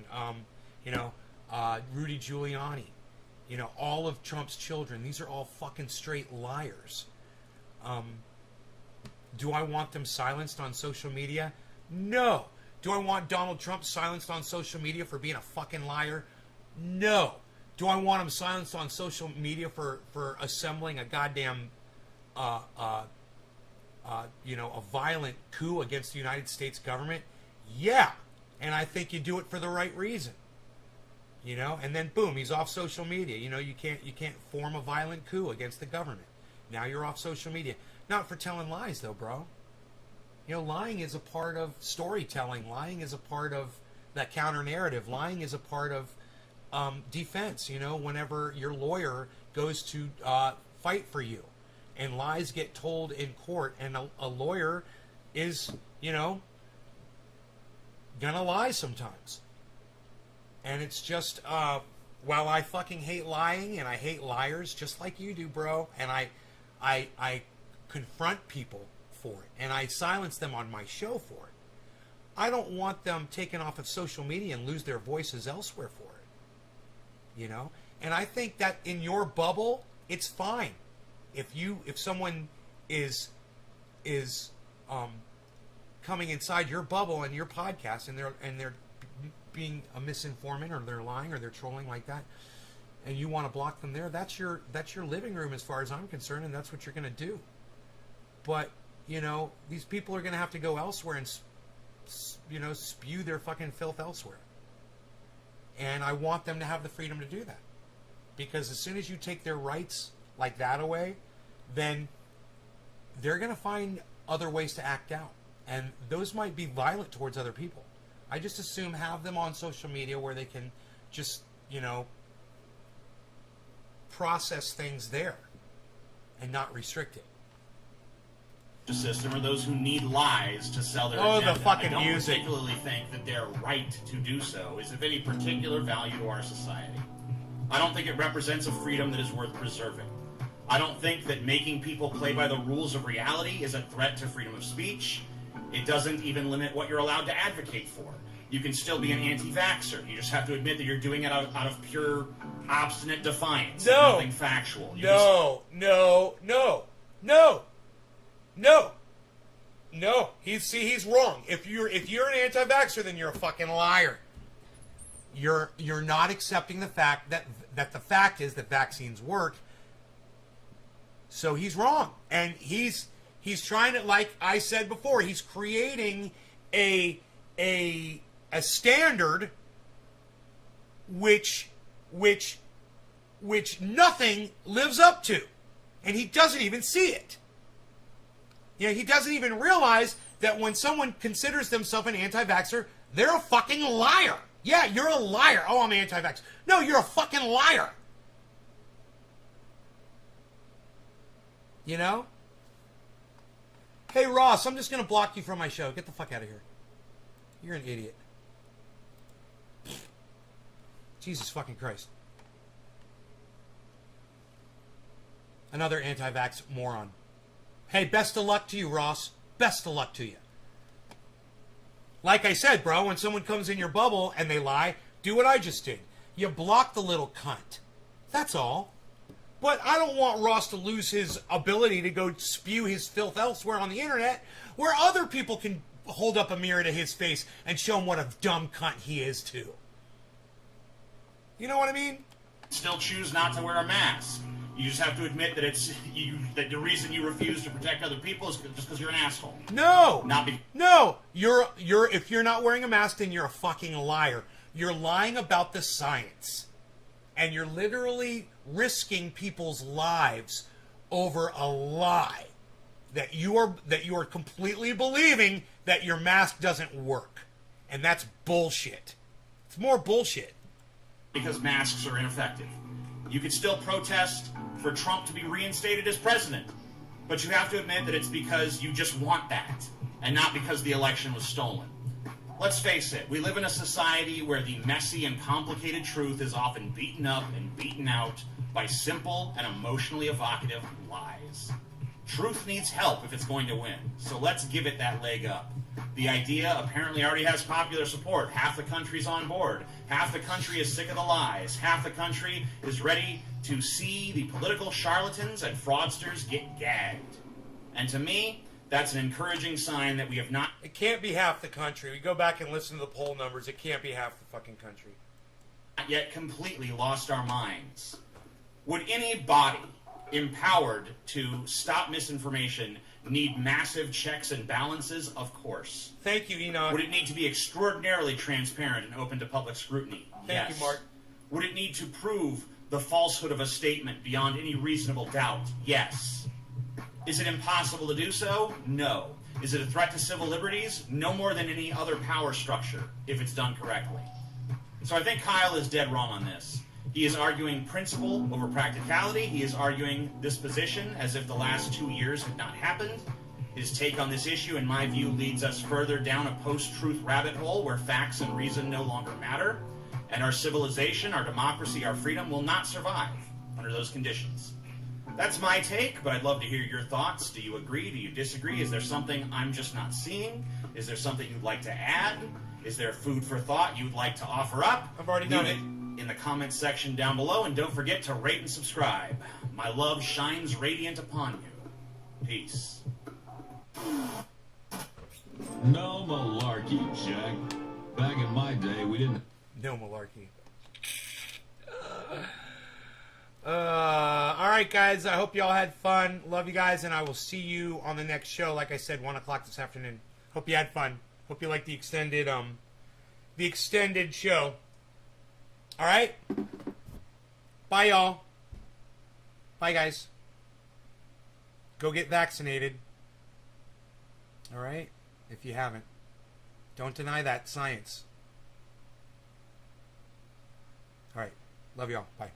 You know, Rudy Giuliani. You know, all of Trump's children. These are all fucking straight liars. Do I want them silenced on social media? No. Do I want Donald Trump silenced on social media for being a fucking liar? No. Do I want him silenced on social media for assembling a goddamn, you know, a violent coup against the United States government? Yeah. And I think you do it for the right reason. You know, and then boom, he's off social media. You know, you can't form a violent coup against the government. Now you're off social media. Not for telling lies though, bro. You know, lying is a part of storytelling. Lying is a part of that counter narrative. Lying is a part of defense. You know, whenever your lawyer goes to fight for you, and lies get told in court, and a lawyer is, you know, gonna lie sometimes. And it's just, while I fucking hate lying and I hate liars just like you do, bro, and I confront people for it, and I silence them on my show for it. I don't want them taken off of social media and lose their voices elsewhere for it. You know? And I think that in your bubble, it's fine. If someone is coming inside your bubble and your podcast and they're being a misinformant, or they're lying, or they're trolling like that, and you want to block them there, that's your living room as far as I'm concerned, and that's what you're going to do. But, you know, these people are going to have to go elsewhere and, you know, spew their fucking filth elsewhere. And I want them to have the freedom to do that. Because as soon as you take their rights like that away, then they're going to find other ways to act out. And those might be violent towards other people. I just assume have them on social media where they can just, you know, process things there and not restrict it. The system are those who need lies to sell their agenda. The fucking I don't music. particularly think that their right to do so is of any particular value to our society. I don't think it represents a freedom that is worth preserving. I don't think that making people play by the rules of reality is a threat to freedom of speech. It doesn't even limit what you're allowed to advocate for. You can still be an anti-vaxxer. You just have to admit that you're doing it out of pure, obstinate defiance. No. Nothing factual. No. He's wrong. If you're an anti-vaxxer, then you're a fucking liar. You're not accepting the fact that the fact is that vaccines work. So he's wrong, and he's trying to, like I said before, he's creating a standard which nothing lives up to, and he doesn't even see it. You know, he doesn't even realize that when someone considers themselves an anti-vaxxer, they're a fucking liar. Yeah, you're a liar. Oh, I'm anti-vaxxer. No, you're a fucking liar. You know? Hey, Ross, I'm just going to block you from my show. Get the fuck out of here. You're an idiot. Jesus fucking Christ. Another anti-vax moron. Hey, best of luck to you, Ross. Best of luck to you. Like I said, bro, when someone comes in your bubble and they lie, do what I just did. You block the little cunt. That's all. But I don't want Ross to lose his ability to go spew his filth elsewhere on the internet, where other people can hold up a mirror to his face and show him what a dumb cunt he is too. You know what I mean? Still choose not to wear a mask. You just have to admit that that the reason you refuse to protect other people is just because you're an asshole. No. No. You're if you're not wearing a mask, then you're a fucking liar. You're lying about the science. And you're literally risking people's lives over a lie that you are completely believing that your mask doesn't work. And that's bullshit. It's more bullshit. Because masks are ineffective. You could still protest for Trump to be reinstated as president, but you have to admit that it's because you just want that, and not because the election was stolen. Let's face it, we live in a society where the messy and complicated truth is often beaten up and beaten out by simple and emotionally evocative lies. Truth needs help if it's going to win, so let's give it that leg up. The idea apparently already has popular support. Half the country's on board. Half the country is sick of the lies. Half the country is ready to see the political charlatans and fraudsters get gagged. And to me, that's an encouraging sign that we have not It can't be half the country. We go back and listen to the poll numbers. It can't be half the fucking country. yet completely lost our minds. Would any body empowered to stop misinformation need massive checks and balances? Of course. Thank you, Enoch. Would it need to be extraordinarily transparent and open to public scrutiny? Thank Yes. you, Mark. Would it need to prove the falsehood of a statement beyond any reasonable doubt? Yes. Is it impossible to do so? No. Is it a threat to civil liberties? No more than any other power structure, if it's done correctly. So I think Kyle is dead wrong on this. He is arguing principle over practicality. He is arguing this position as if the last 2 years had not happened. His take on this issue, in my view, leads us further down a post-truth rabbit hole where facts and reason no longer matter, and our civilization, our democracy, our freedom will not survive under those conditions. That's my take, but I'd love to hear your thoughts. Do you agree? Do you disagree? Is there something I'm just not seeing? Is there something you'd like to add? Is there food for thought you'd like to offer up? I've already done Leave it. In the comments section down below, and don't forget to rate and subscribe. My love shines radiant upon you. Peace. No malarkey, Jack. Back in my day, we didn't... No malarkey. Alright, guys. I hope y'all had fun. Love you guys, and I will see you on the next show. Like I said, 1 o'clock this afternoon. Hope you had fun. Hope you liked the extended show. Alright? Bye, y'all. Bye, guys. Go get vaccinated. Alright? If you haven't. Don't deny that science. Alright. Love y'all. Bye.